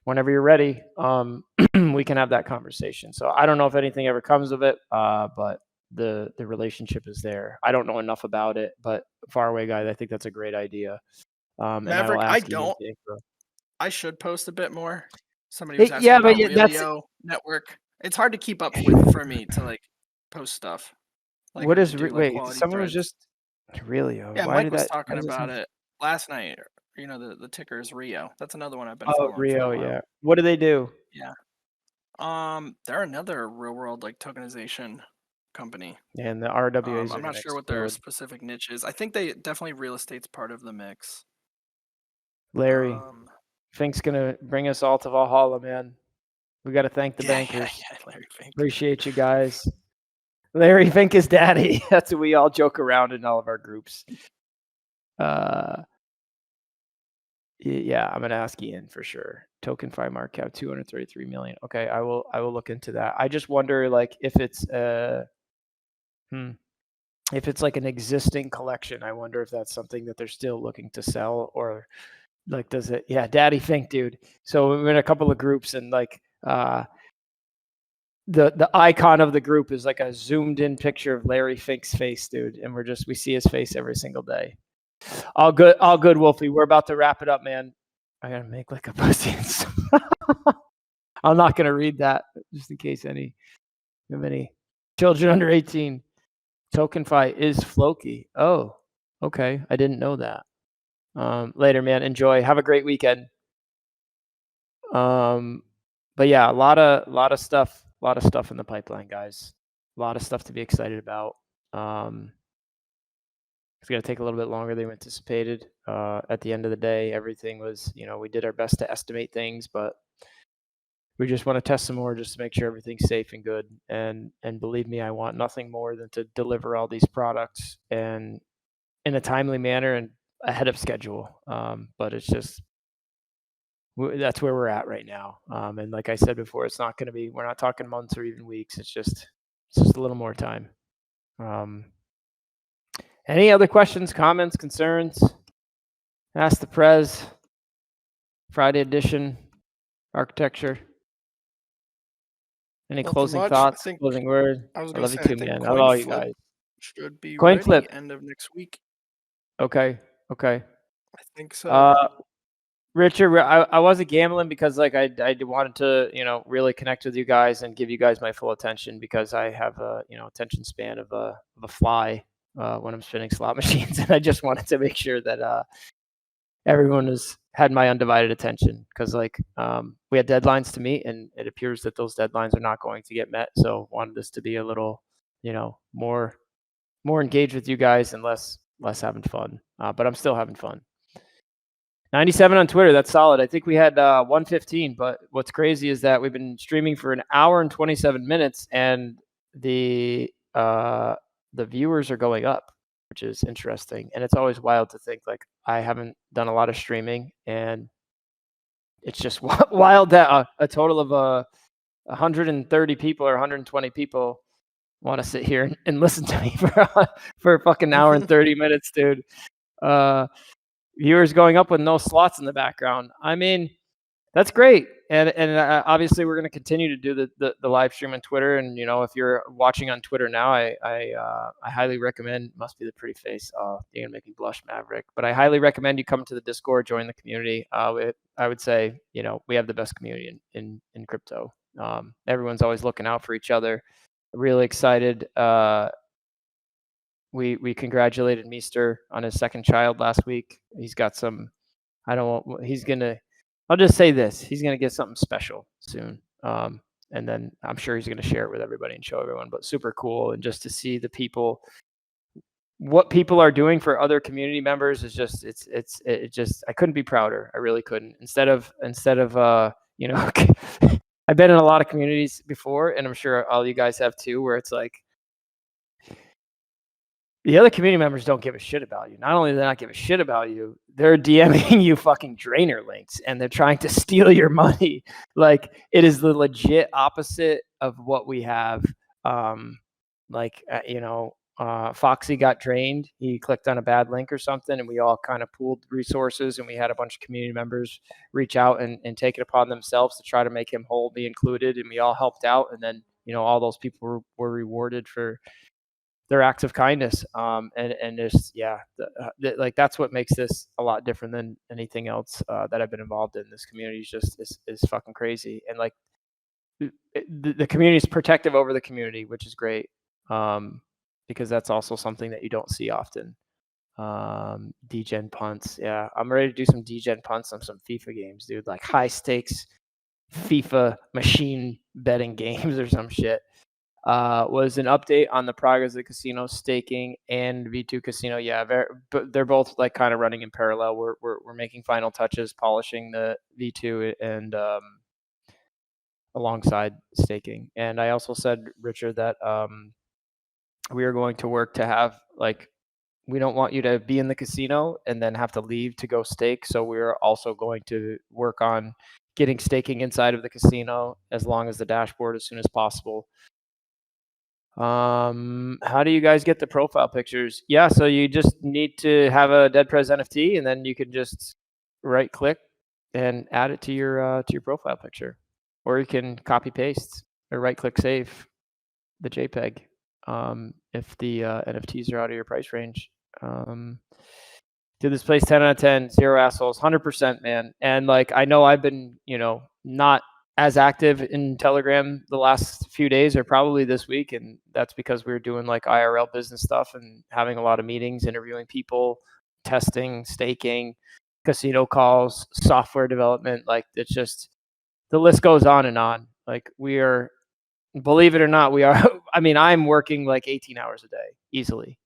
Speaker 1: "Whenever you're ready, we can have that conversation." So I don't know if anything ever comes of it, but the relationship is there. I don't know enough about it, but faraway guy, I think that's a great idea. And I will
Speaker 2: Maverick,
Speaker 1: ask you.
Speaker 2: I should post a bit more. Somebody was asking
Speaker 1: Yeah, but
Speaker 2: about
Speaker 1: that's
Speaker 2: Wheelio network. It's hard to keep up with for me to like post stuff. Like
Speaker 1: what
Speaker 2: or
Speaker 1: is
Speaker 2: to do like
Speaker 1: wait?
Speaker 2: quality
Speaker 1: Someone was
Speaker 2: threads.
Speaker 1: just really.
Speaker 2: Yeah,
Speaker 1: Why
Speaker 2: Mike
Speaker 1: did
Speaker 2: was
Speaker 1: that? Why
Speaker 2: talking
Speaker 1: does this
Speaker 2: about
Speaker 1: sound-
Speaker 2: it last night. You know, the ticker is Rio. That's another one I've been
Speaker 1: Oh,
Speaker 2: following for
Speaker 1: Rio.
Speaker 2: a while.
Speaker 1: Yeah. What do they do?
Speaker 2: Yeah. They're another real world like tokenization company.
Speaker 1: And the RWAs are
Speaker 2: I'm
Speaker 1: going
Speaker 2: not
Speaker 1: to
Speaker 2: sure what their
Speaker 1: explode.
Speaker 2: specific niche is. I think they definitely real estate's part of the mix.
Speaker 1: Larry, Fink's going to bring us all to Valhalla, man. We got to thank the bankers.
Speaker 2: Yeah, Larry Fink.
Speaker 1: Appreciate you guys. Larry Fink is daddy. That's what we all joke around in all of our groups. Yeah, I'm gonna ask Ian for sure. TokenFi market cap 233 million. Okay, I will look into that. I just wonder like if it's like an existing collection. I wonder if that's something that they're still looking to sell, or like does it? Yeah, Daddy Fink, dude. So we're in a couple of groups, and like the icon of the group is like a zoomed in picture of Larry Fink's face, dude, and we see his face every single day. All good, Wolfie. We're about to wrap it up, man. I gotta make like a pussy. I'm not gonna read that just in case any children under 18. TokenFi is Floki. Oh, okay. I didn't know that. Later, man. Enjoy. Have a great weekend. But yeah, a lot of stuff in the pipeline, guys. A lot of stuff to be excited about. It's going to take a little bit longer than we anticipated. At the end of the day, everything was, we did our best to estimate things, but we just want to test some more just to make sure everything's safe and good. And believe me, I want nothing more than to deliver all these products and in a timely manner and ahead of schedule. But it's just, that's where we're at right now. And like I said before, it's not going to be, we're not talking months or even weeks. It's just a little more time. Any other questions, comments, concerns? Ask the Prez, Friday edition, architecture. Any
Speaker 2: Nothing
Speaker 1: closing
Speaker 2: much.
Speaker 1: thoughts, closing word?
Speaker 2: I was
Speaker 1: I
Speaker 2: gonna
Speaker 1: love you
Speaker 2: say,
Speaker 1: too,
Speaker 2: I think
Speaker 1: man. I
Speaker 2: coin
Speaker 1: love you
Speaker 2: flip
Speaker 1: guys.
Speaker 2: should be
Speaker 1: Coin
Speaker 2: ready
Speaker 1: flip.
Speaker 2: end of next week.
Speaker 1: Okay.
Speaker 2: I think so.
Speaker 1: Richard, I wasn't gambling because like I wanted to, really connect with you guys and give you guys my full attention because I have a, attention span of a fly when I'm spinning slot machines. And I just wanted to make sure that, everyone had my undivided attention because like we had deadlines to meet, and it appears that those deadlines are not going to get met. So wanted this to be a little, more engaged with you guys and less having fun. But I'm still having fun. 97 on Twitter. That's solid. I think we had 115, but what's crazy is that we've been streaming for an hour and 27 minutes, and the viewers are going up, which is interesting. And it's always wild to think like I haven't done a lot of streaming, and it's just wild that a total of 130 people or 120 people want to sit here and listen to me for a fucking hour and 30 minutes, dude. Viewers going up with no slots in the background. I mean, that's great. And obviously we're going to continue to do the live stream on Twitter. And, if you're watching on Twitter now, I highly recommend, must be the pretty face. Oh, you're going to make me blush, Maverick. But I highly recommend you come to the Discord, join the community. I would say, we have the best community in crypto. Everyone's always looking out for each other. Really excited. We congratulated Meester on his second child last week. He's got some, I'll just say this, he's going to get something special soon. And then I'm sure he's going to share it with everybody and show everyone, but super cool. And just to see what people are doing for other community members is just, I couldn't be prouder. I really couldn't. Instead of, I've been in a lot of communities before, and I'm sure all you guys have too, where it's like, the other community members don't give a shit about you. Not only do they not give a shit about you, they're DMing you fucking drainer links, and they're trying to steal your money. Like, it is the legit opposite of what we have. Foxy got drained. He clicked on a bad link or something, and we all kind of pooled resources, and we had a bunch of community members reach out and take it upon themselves to try to make him whole, be included, and we all helped out. And then, all those people were rewarded for their acts of kindness. And just, like, that's what makes this a lot different than anything else that I've been involved in. This community is fucking crazy. And like the community is protective over the community, which is great. Because that's also something that you don't see often. Degen punts. Yeah. I'm ready to do some degen punts on some FIFA games, dude, like high stakes FIFA machine betting games or some shit. Was an update on the progress of the casino staking and V2 casino. Yeah, but they're both like kind of running in parallel. We're making final touches, polishing the V2 and alongside staking. And I also said, Richard, that we are going to work to have, like, we don't want you to be in the casino and then have to leave to go stake. So we're also going to work on getting staking inside of the casino as long as the dashboard as soon as possible. How do you guys get the profile pictures? Yeah, so you just need to have a DEDPRZ NFT, and then you can just right click and add it to your profile picture, or you can copy paste or right click save the JPEG if the NFTs are out of your price range. Did this place 10 out of 10, 0 assholes, 100%, man. And like, I know I've been, not as active in Telegram the last few days or probably this week. And that's because we were doing like IRL business stuff and having a lot of meetings, interviewing people, testing, staking, casino calls, software development. Like, it's just, the list goes on and on. Like, we are, believe it or not, we are, I mean, I'm working like 18 hours a day easily.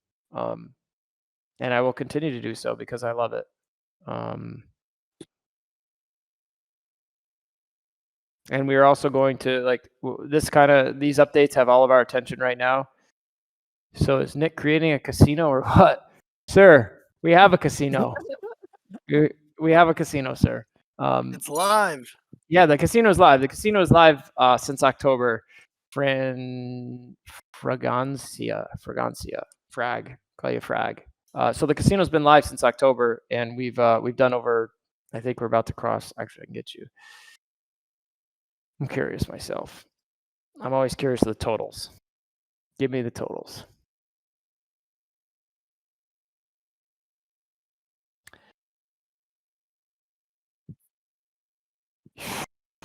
Speaker 1: And I will continue to do so because I love it. And we are also going to, like, these updates have all of our attention right now. So is Nick creating a casino or what? Sir, we have a casino. We have a casino, sir.
Speaker 2: It's live.
Speaker 1: Yeah, the casino is live. The casino is live since October. Fragancia. Frag. Call you Frag. So the casino's been live since October, and we've done over, I think we're about to cross, actually I can get you. I'm curious myself. I'm always curious of the totals. Give me the totals.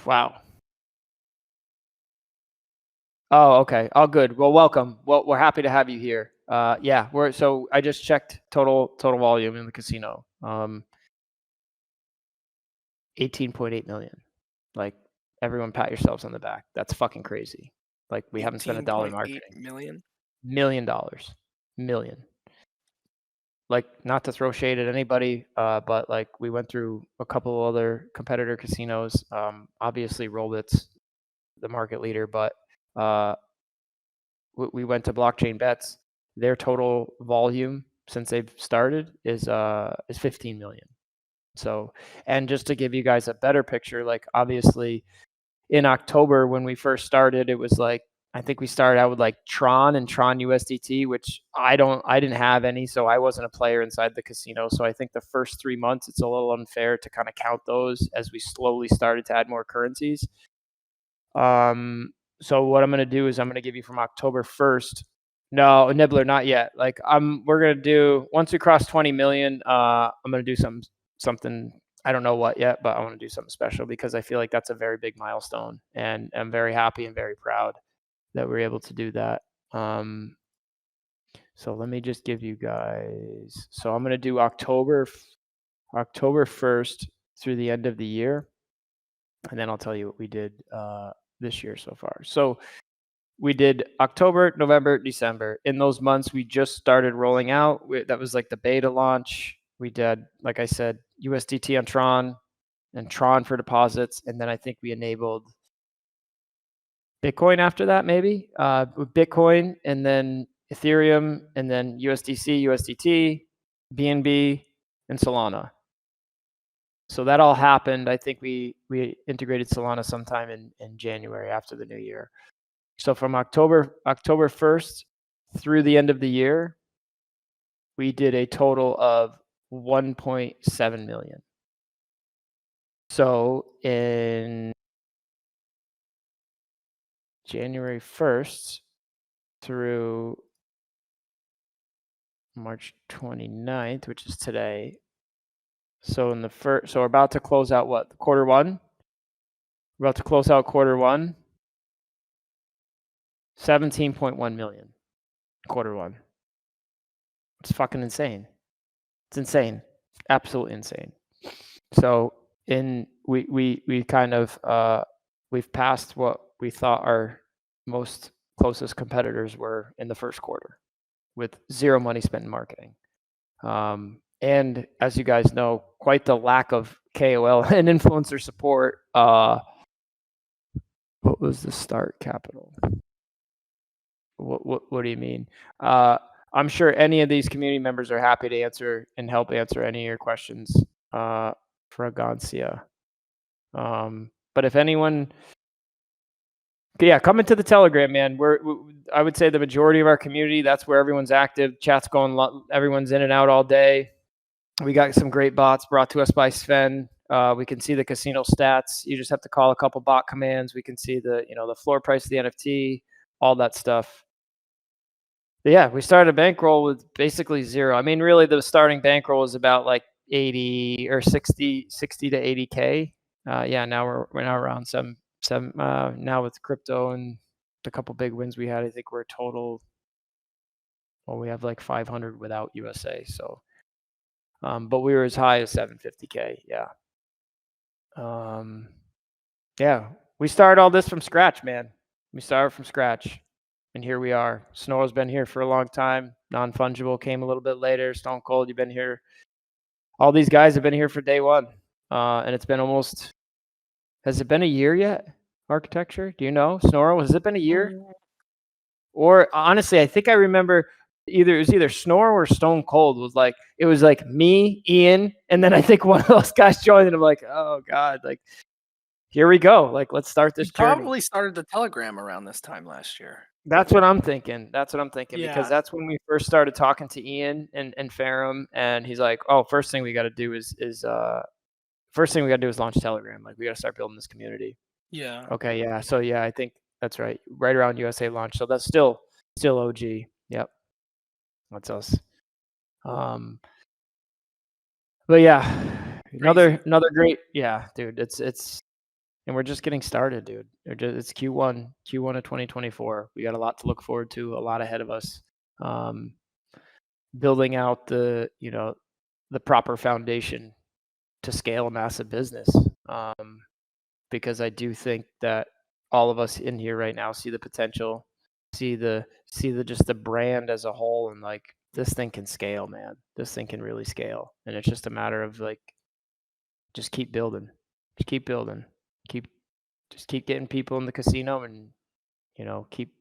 Speaker 1: Wow. Oh, okay. Oh, good. Well, welcome. Well, we're happy to have you here. Yeah, so I just checked total volume in the casino. 18.8 million. Like, everyone pat yourselves on the back. That's fucking crazy. Like, we haven't spent $1 marketing.
Speaker 2: $18.8
Speaker 1: million. Million. Like, not to throw shade at anybody, but like we went through a couple other competitor casinos. Obviously Rollbit's the market leader, but we went to Blockchain Bets. Their total volume since they've started is 15 million. So, and just to give you guys a better picture, like obviously in October when we first started, it was like, I think we started out with like Tron and Tron USDT, which I didn't have any, so I wasn't a player inside the casino. So I think the first 3 months, it's a little unfair to kind of count those as we slowly started to add more currencies. So what I'm going to do is I'm going to give you from October 1st. No, Nibbler, not yet. Like we're going to do, once we cross 20 million, I'm going to do something, I don't know what yet, but I want to do something special because I feel like that's a very big milestone and I'm very happy and very proud that we're able to do that. So let me just give you guys, so I'm going to do October 1st through the end of the year. And then I'll tell you what we did this year so far. So we did October, November, December. In those months, we just started rolling out. That was like the beta launch. We did, like I said, USDT on Tron and Tron for deposits. And then I think we enabled Bitcoin after that, maybe. Bitcoin and then Ethereum and then USDC, USDT, BNB, and Solana. So that all happened. I think we integrated Solana sometime in January after the new year. So from October 1st through the end of the year, we did a total of 1.7 million. So in January 1st through March 29th, which is today. So in the first, so we're about to close out what? Quarter one? We're about to close out quarter one. 17.1 million. Quarter one. It's fucking insane. It's insane. Absolutely insane. So we kind of we've passed what we thought our most closest competitors were in the first quarter with zero money spent in marketing. And as you guys know, quite the lack of KOL and influencer support. What was the start capital? What do you mean? I'm sure any of these community members are happy to answer and help answer any of your questions, Fragancia. But if anyone, yeah, come into the Telegram, man. I would say the majority of our community, that's where everyone's active. Chat's going, everyone's in and out all day. We got some great bots brought to us by Sven. We can see the casino stats. You just have to call a couple bot commands. We can see the floor price of the NFT, all that stuff. But yeah, we started a bankroll with basically zero. I mean, really, the starting bankroll was about like 80 or 60 to 80K. Yeah, now we're now around some now with crypto and the couple big wins we had. I think we're total. Well, we have like 500 without USA. So, but we were as high as 750K. Yeah. Yeah, we started all this from scratch, man. We started from scratch. And here we are. Snor's been here for a long time. Non-fungible came a little bit later. StoneCold, you've been here. All these guys have been here for day one. And it's been almost, has it been a year yet? Architecture? Do you know? Snor, has it been a year? Or honestly, I think I remember it was either Snor or StoneCold was like, it was like me, Ian, and then I think one of those guys joined and I'm like, oh God, like, here we go. Like, let's start this journey.
Speaker 2: Probably started the Telegram around this time last year.
Speaker 1: That's what I'm thinking. Yeah. Because that's when we first started talking to Ian and Ferrum, and he's like, "Oh, first thing we got to do is launch Telegram. Like, we got to start building this community."
Speaker 2: Yeah.
Speaker 1: Okay. Yeah. So yeah, I think that's right. Right around USA launch. So that's still OG. Yep. That's us. But yeah, another great. Yeah, dude. It's. And we're just getting started, dude. It's Q1 of 2024. We got a lot to look forward to, a lot ahead of us. Building out the proper foundation scale a massive business. Because I do think that all of us in here right now see the potential, see the just the brand as a whole, and like this thing can scale, man. This thing can really scale, and it's just a matter of like just keep building, keep getting people in the casino, and keep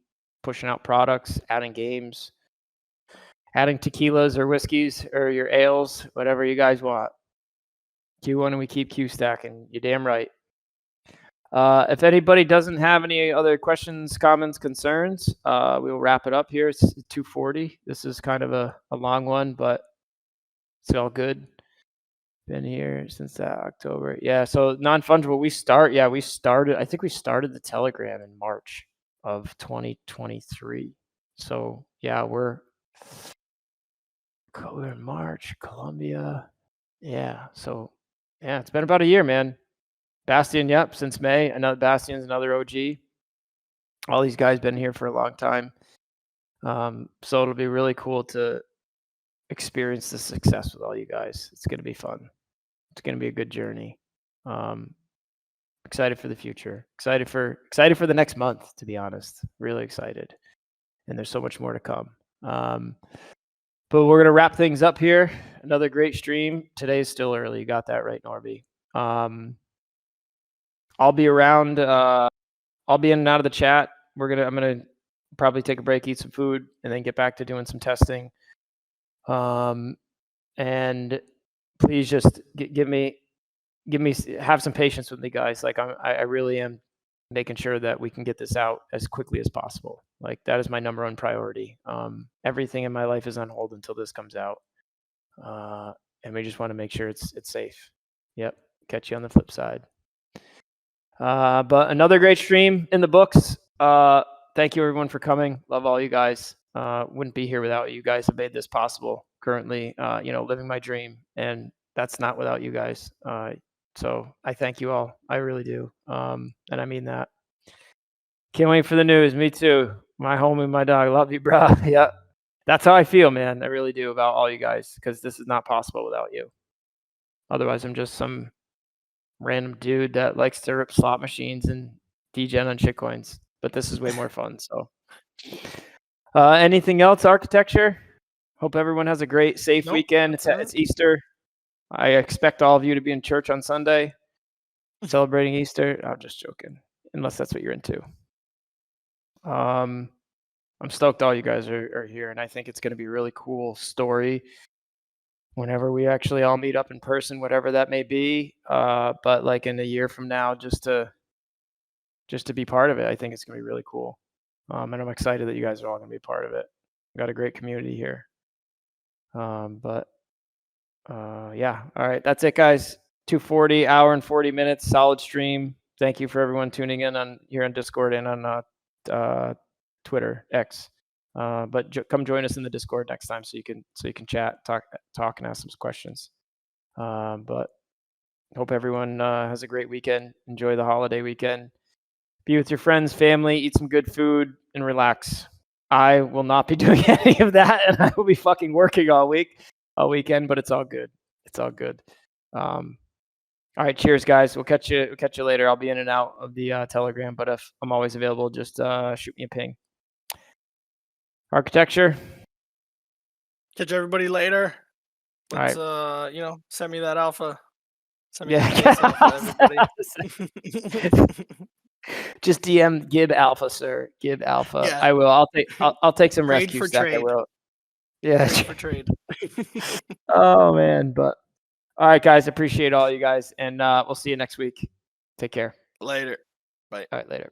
Speaker 1: pushing out products, adding games, adding tequilas or whiskeys or your ales, whatever you guys want. Q1 and we keep Q stacking. You're damn right. If anybody doesn't have any other questions, comments, concerns, we will wrap it up here. It's 2:40. This is kind of a long one, but it's all good. Been here since October. Yeah, so non-fungible, we started, I think we started the Telegram in March of 2023. So yeah, we're in March, Colombia. Yeah, so yeah, it's been about a year, man. Bastian, yep, since May. Another Bastian's another OG. All these guys been here for a long time. So it'll be really cool to experience the success with all you guys. It's going to be fun. It's going to be a good journey. Excited for the future. Excited for the next month, to be honest. Really excited. And there's so much more to come. But we're going to wrap things up here. Another great stream. Today's still early. You got that right, Norby. I'll be around. I'll be in and out of the chat. I'm gonna probably take a break, eat some food, and then get back to doing some testing. And please just have some patience with me, guys. Like I really am making sure that we can get this out as quickly as possible. Like that is my number one priority. Everything in my life is on hold until this comes out. And we just want to make sure it's safe. Yep. Catch you on the flip side. But another great stream in the books. Thank you everyone for coming. Love all you guys. Wouldn't be here without you guys have made this possible. Currently, living my dream, and that's not without you guys. So I thank you all. I really do. And I mean that. Can't wait for the news. Me too. My homie, my dog. Love you, bro. Yeah. That's how I feel, man. I really do about all you guys, because this is not possible without you. Otherwise, I'm just some random dude that likes to rip slot machines and degen on shitcoins, but this is way more fun. So anything else? Architecture? Hope everyone has a great, safe weekend. It's Easter. I expect all of you to be in church on Sunday celebrating Easter. I'm just joking, unless that's what you're into. I'm stoked all you guys are here, and I think it's going to be a really cool story whenever we actually all meet up in person, whatever that may be. But like in a year from now, just to be part of it, I think it's going to be really cool. And I'm excited that you guys are all going to be part of it. We've got a great community here. Yeah. All right. That's it, guys. 2:40, hour and 40 minutes, solid stream. Thank you for everyone tuning in here on Discord and on Twitter, X. But come join us in the Discord next time so you can chat, talk, and ask some questions. But hope everyone has a great weekend. Enjoy the holiday weekend. Be with your friends, family, eat some good food, and relax. I will not be doing any of that, and I will be fucking working all weekend. But it's all good. It's all good. All right, cheers, guys. We'll catch you later. I'll be in and out of the Telegram, but if I'm always available, just shoot me a ping. Architecture.
Speaker 2: Catch everybody later. Let's send me that alpha. Send me that everybody.
Speaker 1: Just DM Gib Alpha, sir. Gib Alpha. Yeah. I will. I'll take some
Speaker 2: trade
Speaker 1: rescue
Speaker 2: for
Speaker 1: stuff.
Speaker 2: Trade.
Speaker 1: I will. Yeah.
Speaker 2: Trade for trade.
Speaker 1: Oh man, but all right, guys. Appreciate all you guys, and we'll see you next week. Take care.
Speaker 2: Later. Bye.
Speaker 1: All right, later.